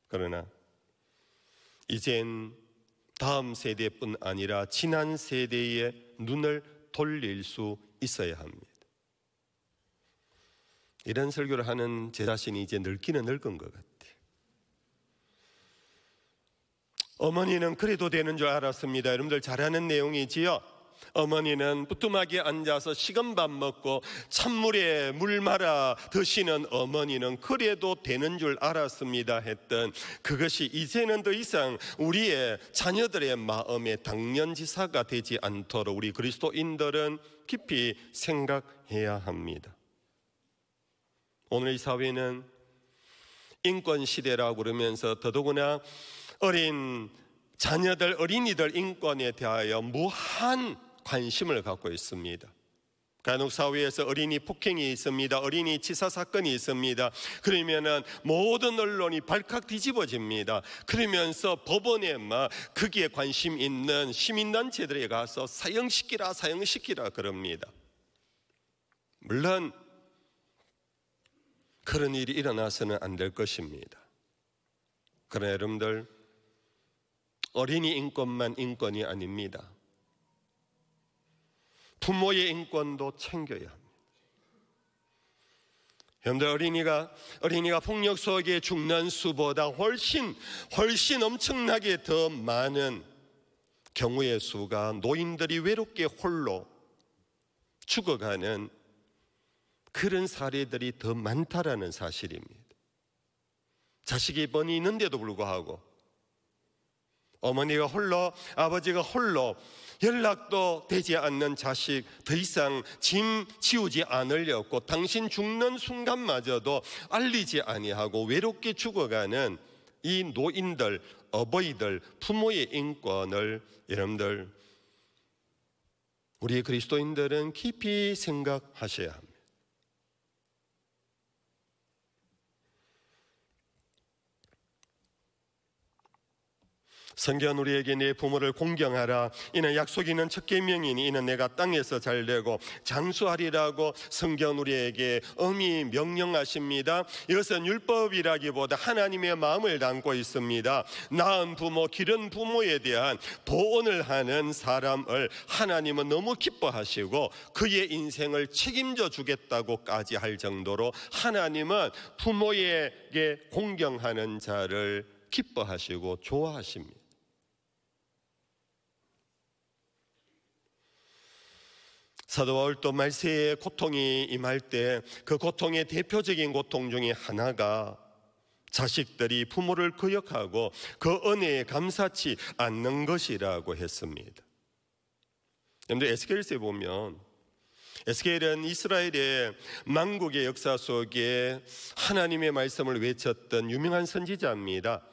그러나 이젠 다음 세대뿐 아니라 지난 세대의 눈을 돌릴 수 있어야 합니다. 이런 설교를 하는 제 자신이 이제 늙기는 늙은 것 같아요. 어머니는 그래도 되는 줄 알았습니다. 여러분들 잘 아는 내용이지요. 어머니는 부뚜막에 앉아서 식은 밥 먹고 찬물에 물 말아 드시는 어머니는 그래도 되는 줄 알았습니다 했던 그것이 이제는 더 이상 우리의 자녀들의 마음에 당연지사가 되지 않도록 우리 그리스도인들은 깊이 생각해야 합니다. 오늘 이 사회는 인권 시대라고 그러면서 더더구나 어린 자녀들, 어린이들 인권에 대하여 무한 관심을 갖고 있습니다. 간혹사회에서 어린이 폭행이 있습니다. 어린이 치사 사건이 있습니다. 그러면은 모든 언론이 발칵 뒤집어집니다. 그러면서 법원에 막 거기에 관심 있는 시민단체들에 가서 사형시키라 그럽니다. 물론 그런 일이 일어나서는 안 될 것입니다. 그러나 여러분들, 어린이 인권만 인권이 아닙니다. 부모의 인권도 챙겨야 합니다. 여러분들, 어린이가 폭력 속에 죽는 수보다 훨씬 엄청나게 더 많은 경우의 수가 노인들이 외롭게 홀로 죽어가는 그런 사례들이 더 많다라는 사실입니다. 자식이 뻔히 있는데도 불구하고 어머니가 홀로, 아버지가 홀로 연락도 되지 않는 자식 더 이상 짐 지우지 않으려고 당신 죽는 순간마저도 알리지 아니하고 외롭게 죽어가는 이 노인들, 어버이들, 부모의 인권을 여러분들, 우리 그리스도인들은 깊이 생각하셔야 합니다. 성경은 우리에게 내 부모를 공경하라, 이는 약속이 있는 첫 계명이니 이는 내가 땅에서 잘되고 장수하리라고 성경은 우리에게 엄히 명령하십니다. 이것은 율법이라기보다 하나님의 마음을 담고 있습니다. 낳은 부모, 기른 부모에 대한 보온을 하는 사람을 하나님은 너무 기뻐하시고 그의 인생을 책임져 주겠다고까지 할 정도로 하나님은 부모에게 공경하는 자를 기뻐하시고 좋아하십니다. 사도 바울도 말세의 고통이 임할 때 그 고통의 대표적인 고통 중에 하나가 자식들이 부모를 거역하고 그 은혜에 감사치 않는 것이라고 했습니다. 여러분들, 에스겔서에 보면 에스겔은 이스라엘의 만국의 역사 속에 하나님의 말씀을 외쳤던 유명한 선지자입니다.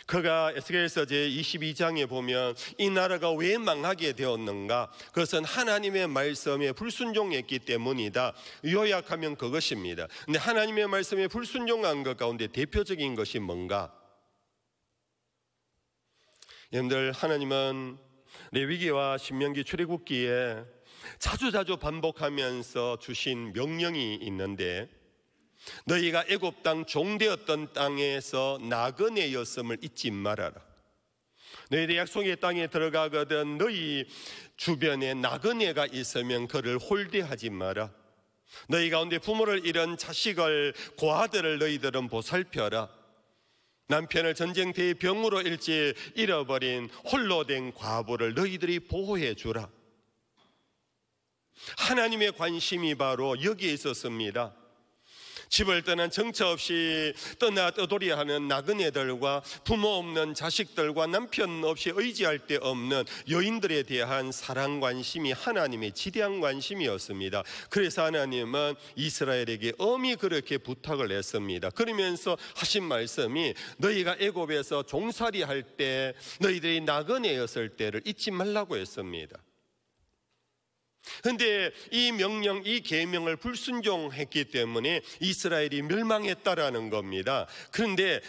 그가 에스겔서 제22장에 보면 이 나라가 왜 망하게 되었는가? 그것은 하나님의 말씀에 불순종했기 때문이다. 요약하면 그것입니다. 근데 하나님의 말씀에 불순종한 것 가운데 대표적인 것이 뭔가? 여러분들, 하나님은 레위기와 신명기, 출애굽기에 자주 반복하면서 주신 명령이 있는데, 너희가 애굽 땅 종되었던 땅에서 나그네였음을 잊지 말아라. 너희들 약속의 땅에 들어가거든 너희 주변에 나그네가 있으면 그를 홀대하지 마라. 너희 가운데 부모를 잃은 자식을, 고아들을 너희들은 보살펴라. 남편을 전쟁터의 병으로 일찍 잃어버린 홀로 된 과부를 너희들이 보호해 주라. 하나님의 관심이 바로 여기에 있었습니다. 집을 떠난 정처 없이 떠돌이하는 나그네들과 부모 없는 자식들과 남편 없이 의지할 데 없는 여인들에 대한 사랑, 관심이 하나님의 지대한 관심이었습니다. 그래서 하나님은 이스라엘에게 엄히 그렇게 부탁을 했습니다. 그러면서 하신 말씀이 너희가 애굽에서 종살이 할 때 너희들이 나그네였을 때를 잊지 말라고 했습니다. 그런데 이 명령, 이 계명을 불순종했기 때문에 이스라엘이 멸망했다라는 겁니다. 그런데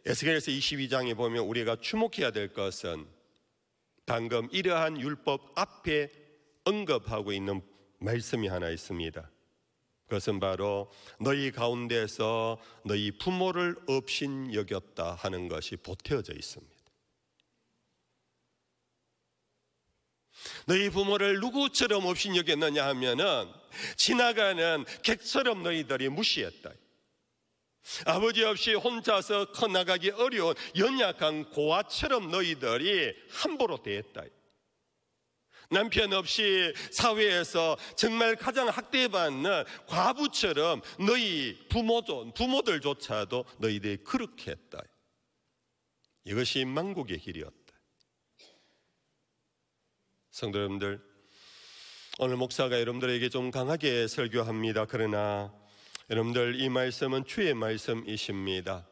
에스겔서 22장에 보면 우리가 주목해야 될 것은 방금 이러한 율법 앞에 언급하고 있는 말씀이 하나 있습니다. 그것은 바로 너희 가운데서 너희 부모를 업신여겼다 하는 것이 보태어져 있습니다. 너희 부모를 누구처럼 업신여겼느냐 하면은 지나가는 객처럼 너희들이 무시했다. 아버지 없이 혼자서 커나가기 어려운 연약한 고아처럼 너희들이 함부로 대했다. 남편 없이 사회에서 정말 가장 학대받는 과부처럼 너희 부모들조차도 너희들이 그렇게 했다. 이것이 만국의 길이었다. 성도 여러분들, 오늘 목사가 여러분들에게 좀 강하게 설교합니다. 그러나 여러분들, 이 말씀은 주의 말씀이십니다.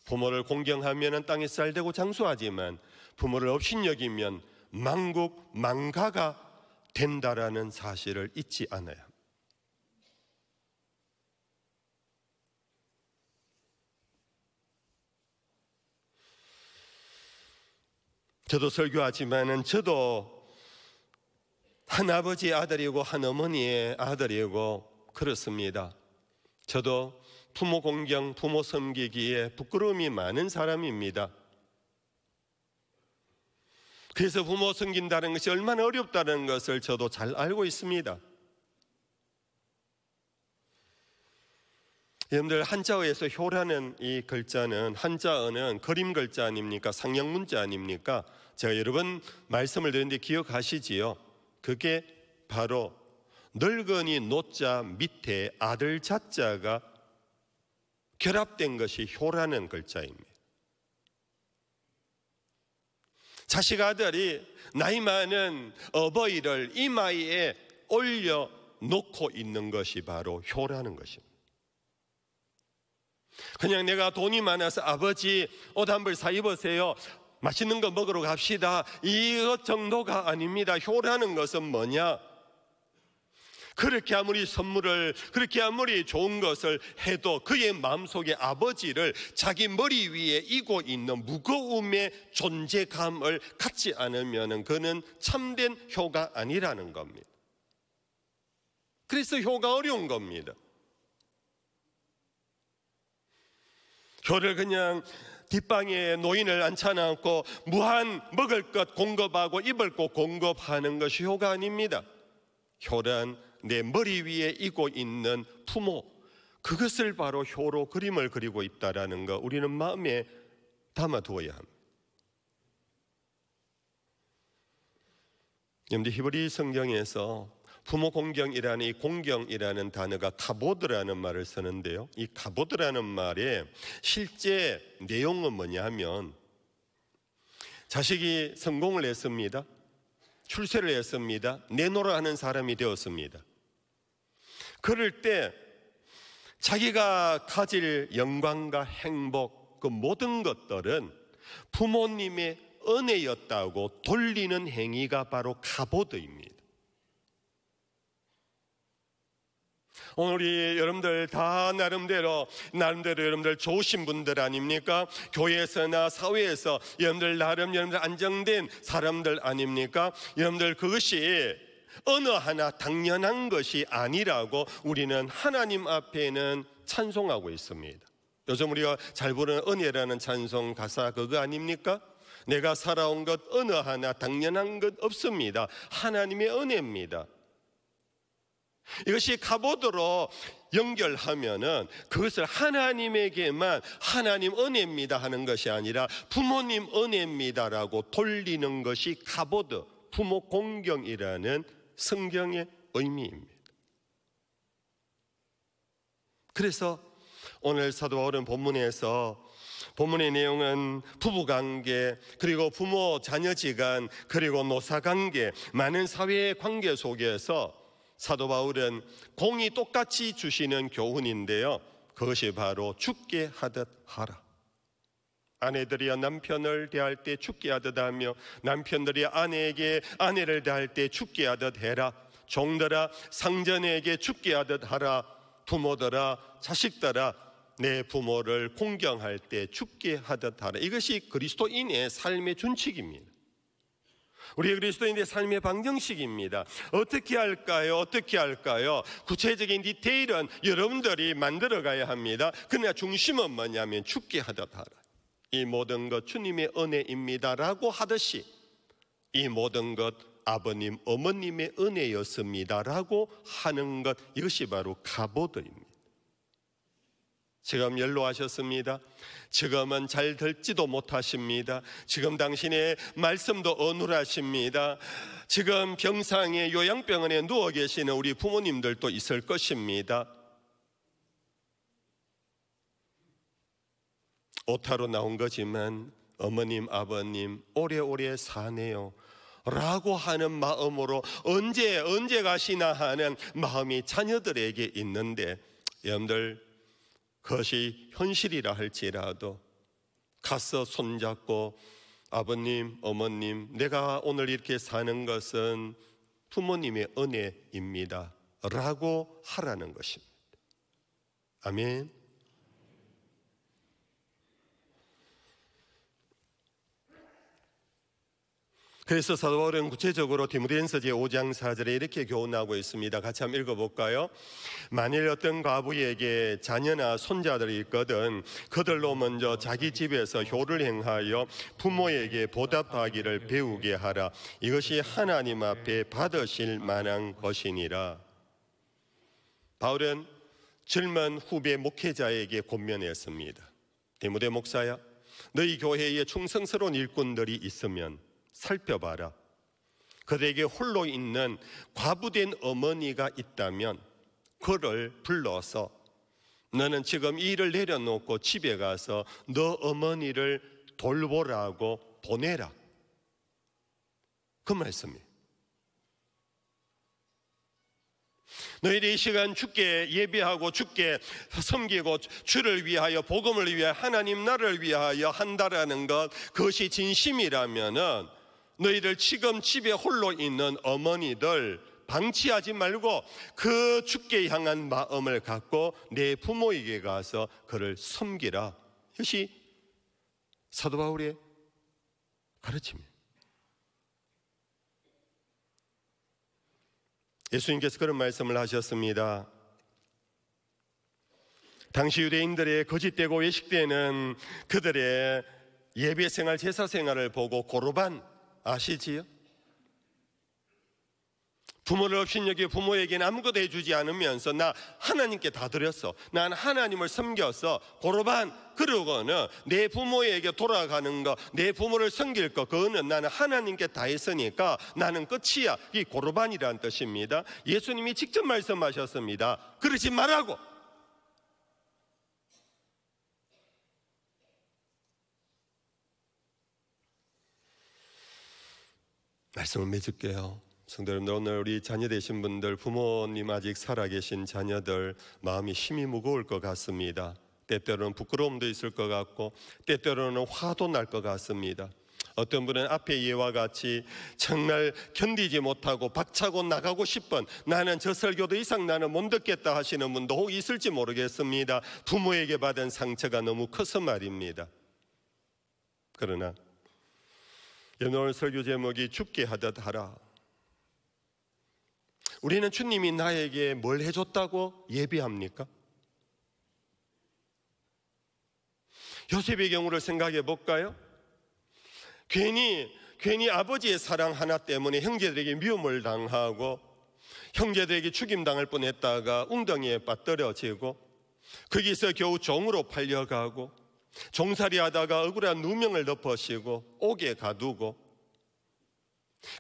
부모를 공경하면 땅에 쌀되고 장수하지만 부모를 업신여기면 만국 망가가 된다라는 사실을 잊지 않아야 합니다. 저도 설교하지만은 저도 한 아버지의 아들이고 한 어머니의 아들이고 그렇습니다. 저도 부모 공경, 부모 섬기기에 부끄러움이 많은 사람입니다. 그래서 부모 섬긴다는 것이 얼마나 어렵다는 것을 저도 잘 알고 있습니다. 여러분들, 한자어에서 효라는 이 글자는 한자어는 그림 글자 아닙니까? 상형 문자 아닙니까? 제가 여러 번 말씀을 드렸는데 기억하시지요? 그게 바로 늙은이 노자 밑에 아들 자자가 결합된 것이 효라는 글자입니다. 자식 아들이 나이 많은 어버이를 이마에 올려놓고 있는 것이 바로 효라는 것입니다. 그냥 내가 돈이 많아서 아버지 옷 한 벌 사 입으세요, 맛있는 거 먹으러 갑시다, 이것 정도가 아닙니다. 효라는 것은 뭐냐? 그렇게 아무리 선물을, 그렇게 아무리 좋은 것을 해도 그의 마음속에 아버지를 자기 머리 위에 이고 있는 무거움의 존재감을 갖지 않으면 그는 참된 효가 아니라는 겁니다. 그래서 효가 어려운 겁니다. 효를 그냥 뒷방에 노인을 앉혀놓고 무한 먹을 것 공급하고 입을 것 공급하는 것이 효가 아닙니다. 효란 내 머리 위에 이고 있는 부모, 그것을 바로 효로 그림을 그리고 있다는 거 우리는 마음에 담아두어야 합니다. 여러분들, 히브리 성경에서 부모 공경이라는 이 공경이라는 단어가 카보드라는 말을 쓰는데요, 이 카보드라는 말의 실제 내용은 뭐냐 하면, 자식이 성공을 했습니다, 출세를 했습니다, 내노라 하는 사람이 되었습니다. 그럴 때 자기가 가질 영광과 행복, 그 모든 것들은 부모님의 은혜였다고 돌리는 행위가 바로 카보드입니다. 오늘 우리 여러분들 다 나름대로 여러분들 좋으신 분들 아닙니까? 교회에서나 사회에서 여러분들 나름 여러분들 안정된 사람들 아닙니까? 여러분들, 그것이 어느 하나 당연한 것이 아니라고 우리는 하나님 앞에는 찬송하고 있습니다. 요즘 우리가 잘 부르는 은혜라는 찬송 가사 그거 아닙니까? 내가 살아온 것 어느 하나 당연한 것 없습니다. 하나님의 은혜입니다. 이것이 카보드로 연결하면은 그것을 하나님에게만 하나님 은혜입니다 하는 것이 아니라 부모님 은혜입니다라고 돌리는 것이 카보드, 부모 공경이라는 성경의 의미입니다. 그래서 오늘 사도 바울은 본문의 내용은 부부관계, 그리고 부모 자녀지간, 그리고 노사관계, 많은 사회의 관계 속에서 사도 바울은 공이 똑같이 주시는 교훈인데요, 그것이 바로 죽게 하듯 하라. 아내들이여 남편을 대할 때 죽게 하듯 하며 남편들이 아내에게 아내를 대할 때 죽게 하듯 해라. 종들아 상전에게 죽게 하듯 하라. 부모들아 자식들아 내 부모를 공경할 때 죽게 하듯 하라. 이것이 그리스도인의 삶의 준칙입니다. 우리 그리스도인의 삶의 방정식입니다. 어떻게 할까요? 구체적인 디테일은 여러분들이 만들어가야 합니다. 그러나 중심은 뭐냐면 죽게 하듯 하라. 이 모든 것 주님의 은혜입니다라고 하듯이 이 모든 것 아버님, 어머님의 은혜였습니다라고 하는 것, 이것이 바로 카보드입니다. 지금 연로하셨습니다. 지금은 잘 듣지도 못하십니다. 지금 당신의 말씀도 어눌하십니다. 지금 병상에 요양병원에 누워 계시는 우리 부모님들도 있을 것입니다. 오타로 나온 거지만 어머님, 아버님 오래오래 사네요 라고 하는 마음으로 언제 가시나 하는 마음이 자녀들에게 있는데, 여러분들, 그것이 현실이라 할지라도 가서 손잡고 아버님, 어머님, 내가 오늘 이렇게 사는 것은 부모님의 은혜입니다 라고 하라는 것입니다. 아멘. 그래서 사도 바울은 구체적으로 디모데전서 제5장 4절에 이렇게 교훈하고 있습니다. 같이 한번 읽어볼까요? 만일 어떤 과부에게 자녀나 손자들이 있거든 그들로 먼저 자기 집에서 효를 행하여 부모에게 보답하기를 배우게 하라. 이것이 하나님 앞에 받으실 만한 것이니라. 바울은 젊은 후배 목회자에게 권면했습니다. 디모데 목사야, 너희 교회에 충성스러운 일꾼들이 있으면 살펴봐라. 그들에게 홀로 있는 과부된 어머니가 있다면 그를 불러서 너는 지금 이 일을 내려놓고 집에 가서 너 어머니를 돌보라고 보내라. 그 말씀이에요. 너희들이 이 시간 주께 예배하고 주께 섬기고 주를 위하여 복음을 위하여 하나님 나라를 위하여 한다라는 것, 그것이 진심이라면은 너희들 지금 집에 홀로 있는 어머니들 방치하지 말고 그 주께 향한 마음을 갖고 내 부모에게 가서 그를 섬기라. 이것이 사도 바울의 가르침이에요. 예수님께서 그런 말씀을 하셨습니다. 당시 유대인들의 거짓되고 외식되는 그들의 예배생활, 제사생활을 보고 고르반 아시지요? 부모를 업신여겨 부모에게는 아무것도 해주지 않으면서 나 하나님께 다 드렸어, 난 하나님을 섬겼어, 고르반, 그러고는 내 부모에게 돌아가는 거, 내 부모를 섬길 거, 그거는 나는 하나님께 다 했으니까 나는 끝이야. 이 고르반이라는 뜻입니다. 예수님이 직접 말씀하셨습니다. 그러지 말라고. 말씀을 맺을게요. 성도 여러분들, 오늘 우리 자녀 되신 분들, 부모님 아직 살아계신 자녀들 마음이 힘이 무거울 것 같습니다. 때때로는 부끄러움도 있을 것 같고 때때로는 화도 날 것 같습니다. 어떤 분은 앞에 예와 같이 정말 견디지 못하고 박차고 나가고 싶은, 나는 저 설교도 이상 나는 못 듣겠다 하시는 분도 혹 있을지 모르겠습니다. 부모에게 받은 상처가 너무 커서 말입니다. 그러나 오늘 설교 제목이 죽게 하듯 하라. 우리는 주님이 나에게 뭘 해줬다고 예비합니까? 요셉의 경우를 생각해 볼까요? 괜히 아버지의 사랑 하나 때문에 형제들에게 미움을 당하고 형제들에게 죽임당할 뻔했다가 웅덩이에 빠뜨려지고 거기서 겨우 종으로 팔려가고 종살이 하다가 억울한 누명을 덮으시고 옥에 가두고,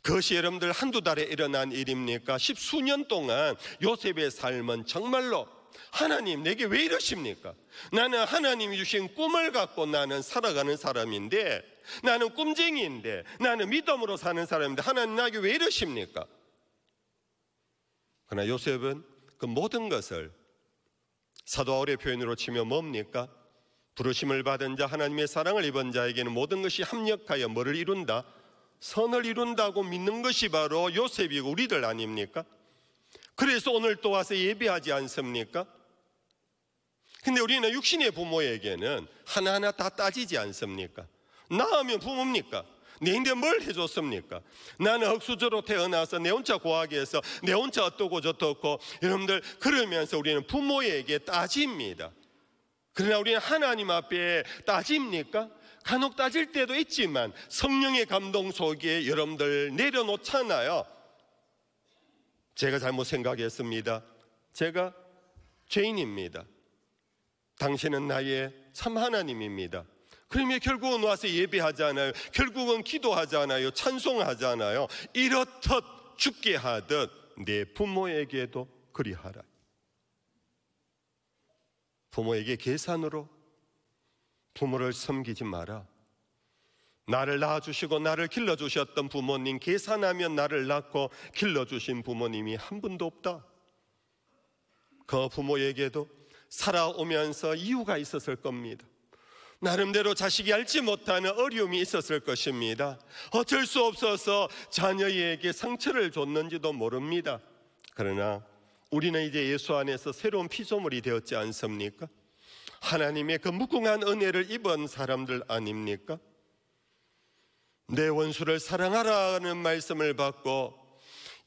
그것이 여러분들 한두 달에 일어난 일입니까? 십수년 동안 요셉의 삶은 정말로 하나님 내게 왜 이러십니까? 나는 하나님이 주신 꿈을 갖고 나는 살아가는 사람인데, 나는 꿈쟁이인데, 나는 믿음으로 사는 사람인데 하나님 나에게 왜 이러십니까? 그러나 요셉은 그 모든 것을 사도 바울의 표현으로 치면 뭡니까? 부르심을 받은 자, 하나님의 사랑을 입은 자에게는 모든 것이 합력하여 뭐를 이룬다? 선을 이룬다고 믿는 것이 바로 요셉이고 우리들 아닙니까? 그래서 오늘 또 와서 예배하지 않습니까? 근데 우리는 육신의 부모에게는 하나하나 다 따지지 않습니까? 낳으면 부모입니까? 내인데 뭘 해줬습니까? 나는 흙수저로 태어나서 내 혼자 고하게 해서 내 혼자 어떻고 저떻고, 여러분들 그러면서 우리는 부모에게 따집니다. 그러나 우리는 하나님 앞에 따집니까? 간혹 따질 때도 있지만 성령의 감동 속에 여러분들 내려놓잖아요. 제가 잘못 생각했습니다. 제가 죄인입니다. 당신은 나의 참 하나님입니다. 그러면 결국은 와서 예배하잖아요. 결국은 기도하잖아요. 찬송하잖아요. 이렇듯 죽게 하듯 내 부모에게도 그리하라. 부모에게 계산으로 부모를 섬기지 마라. 나를 낳아주시고 나를 길러주셨던 부모님, 계산하면 나를 낳고 길러주신 부모님이 한 분도 없다. 그 부모에게도 살아오면서 이유가 있었을 겁니다. 나름대로 자식이 알지 못하는 어려움이 있었을 것입니다. 어쩔 수 없어서 자녀에게 상처를 줬는지도 모릅니다. 그러나 우리는 이제 예수 안에서 새로운 피조물이 되었지 않습니까? 하나님의 그 무궁한 은혜를 입은 사람들 아닙니까? 내 원수를 사랑하라는 말씀을 받고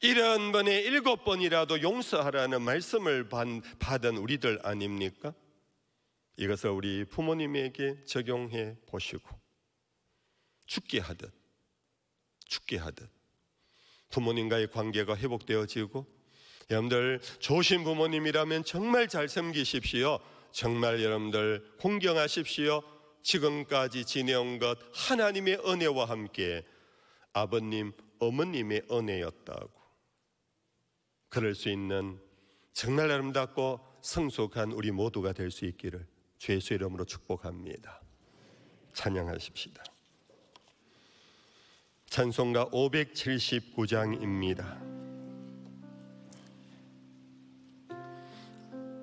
70번에 7번이라도 용서하라는 말씀을 받은 우리들 아닙니까? 이것을 우리 부모님에게 적용해 보시고 죽게 하듯 부모님과의 관계가 회복되어지고, 여러분들 좋으신 부모님이라면 정말 잘 섬기십시오. 정말 여러분들 공경하십시오. 지금까지 지내온 것 하나님의 은혜와 함께 아버님, 어머님의 은혜였다고, 그럴 수 있는 정말 아름답고 성숙한 우리 모두가 될 수 있기를 주 예수 이름으로 축복합니다. 찬양하십시다. 찬송가 579장입니다.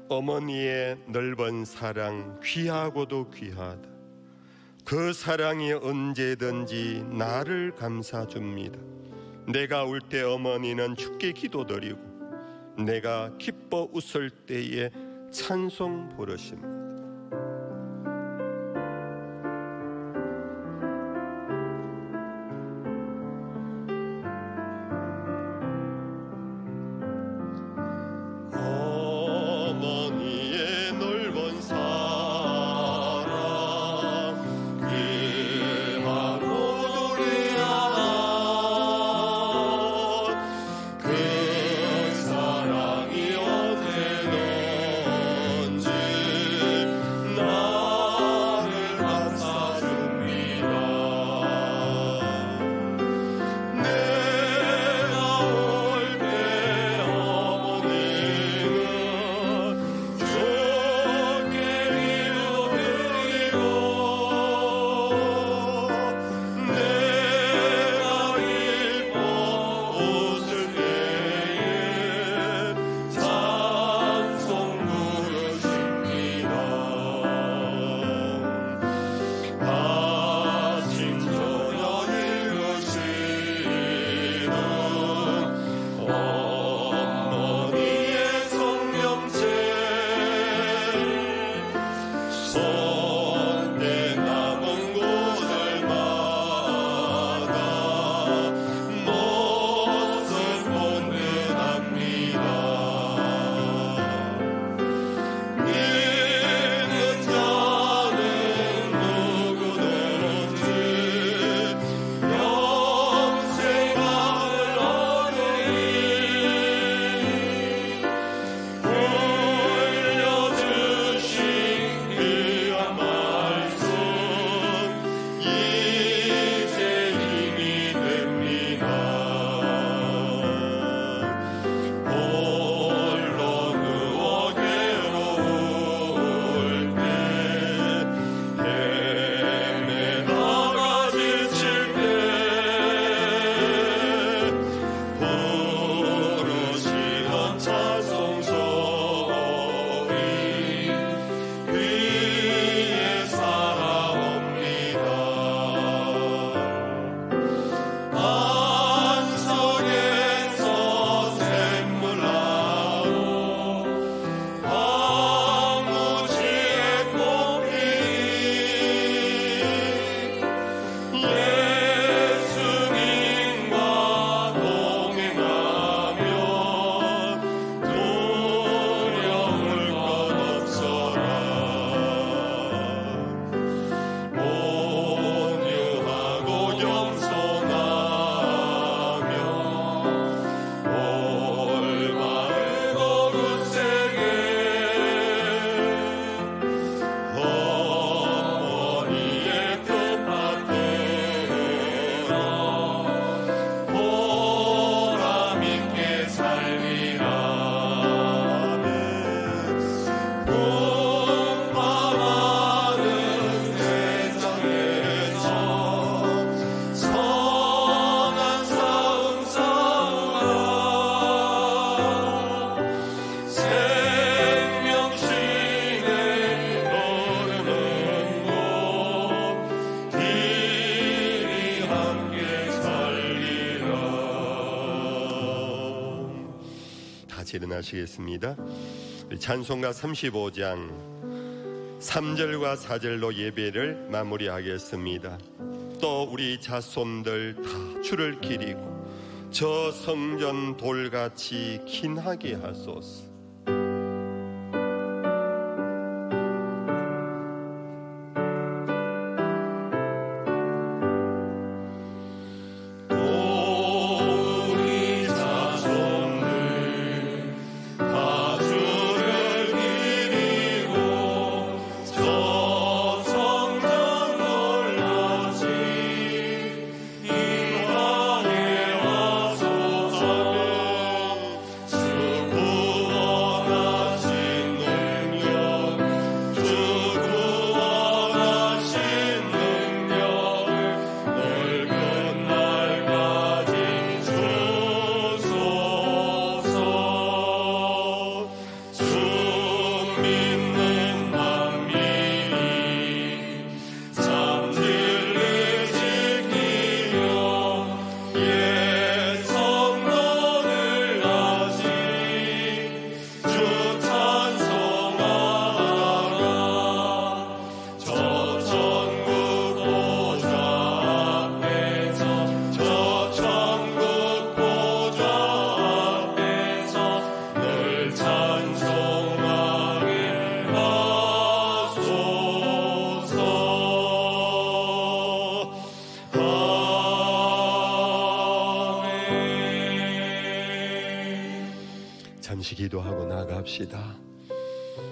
어머니의 넓은 사랑 귀하고도 귀하다. 그 사랑이 언제든지 나를 감싸줍니다. 내가 울 때 어머니는 주께 기도드리고 내가 기뻐 웃을 때에 찬송 부르십니다. 그 사랑이 어디든지 같이 일어나시겠습니다. 찬송가 35장 3절과 4절로 예배를 마무리하겠습니다. 또 우리 자손들 다 주를 기리고 저 성전 돌같이 긴하게 하소서. 잠시 기도하고 나갑시다.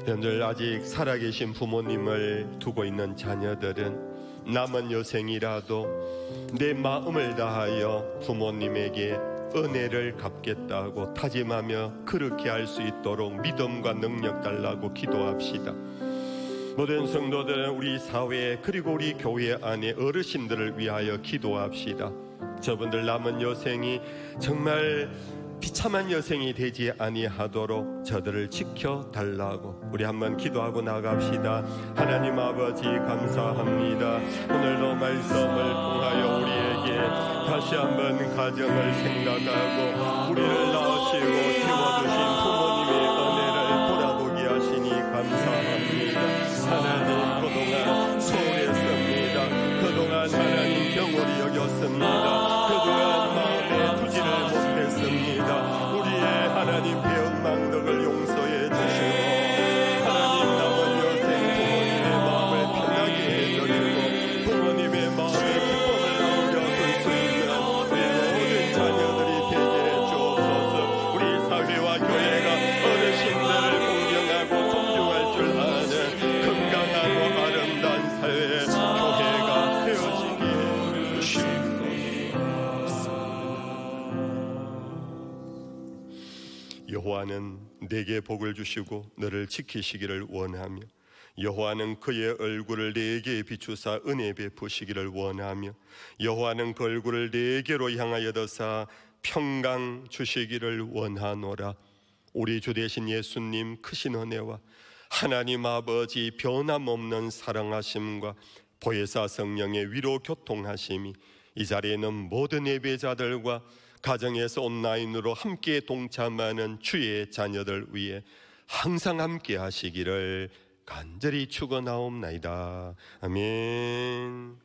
여러분들 아직 살아계신 부모님을 두고 있는 자녀들은 남은 여생이라도 내 마음을 다하여 부모님에게 은혜를 갚겠다고 다짐하며 그렇게 할 수 있도록 믿음과 능력 달라고 기도합시다. 모든 성도들은 우리 사회 그리고 우리 교회 안에 어르신들을 위하여 기도합시다. 저분들 남은 여생이 정말 비참한 여생이 되지 아니하도록 저들을 지켜달라고 우리 한번 기도하고 나갑시다. 하나님 아버지 감사합니다. 오늘도 말씀을 통하여 우리에게 다시 한번 가정을 생각하고 우리를 낳으시고 키워주신 부모님의 은혜를 돌아보게 하시니 감사합니다. 하나님 그동안 소홀했습니다. 그동안 하나님 경홀히 여겼습니다. 그동안 마음에 두지를 못했습니다. 우리의 하나님 배은망덕을 용서해 주시고 하나님 남은 여생 부모님의 마음을 편하게 해드리고 부모님의 마음에 기쁨을 남겨둘 수 있는 우리 모든 자녀들이 되게 해주옵소서. 우리 사회와 교회가 어르신들을 공경하고 존중할 줄 아는 건강하고 아름다운 사회의 교회가 되어지게 해주시옵소서. 여호와는 내게 복을 주시고 너를 지키시기를 원하며 여호와는 그의 얼굴을 내게 비추사 은혜 베푸시기를 원하며 여호와는 그 얼굴을 내게로 향하여 드사 평강 주시기를 원하노라. 우리 주 되신 예수님 크신 은혜와 하나님 아버지 변함없는 사랑하심과 보혜사 성령의 위로 교통하심이 이 자리에 있는 모든 예배자들과 가정에서 온라인으로 함께 동참하는 주의 자녀들 위해 항상 함께 하시기를 간절히 축원하옵나이다. 아멘.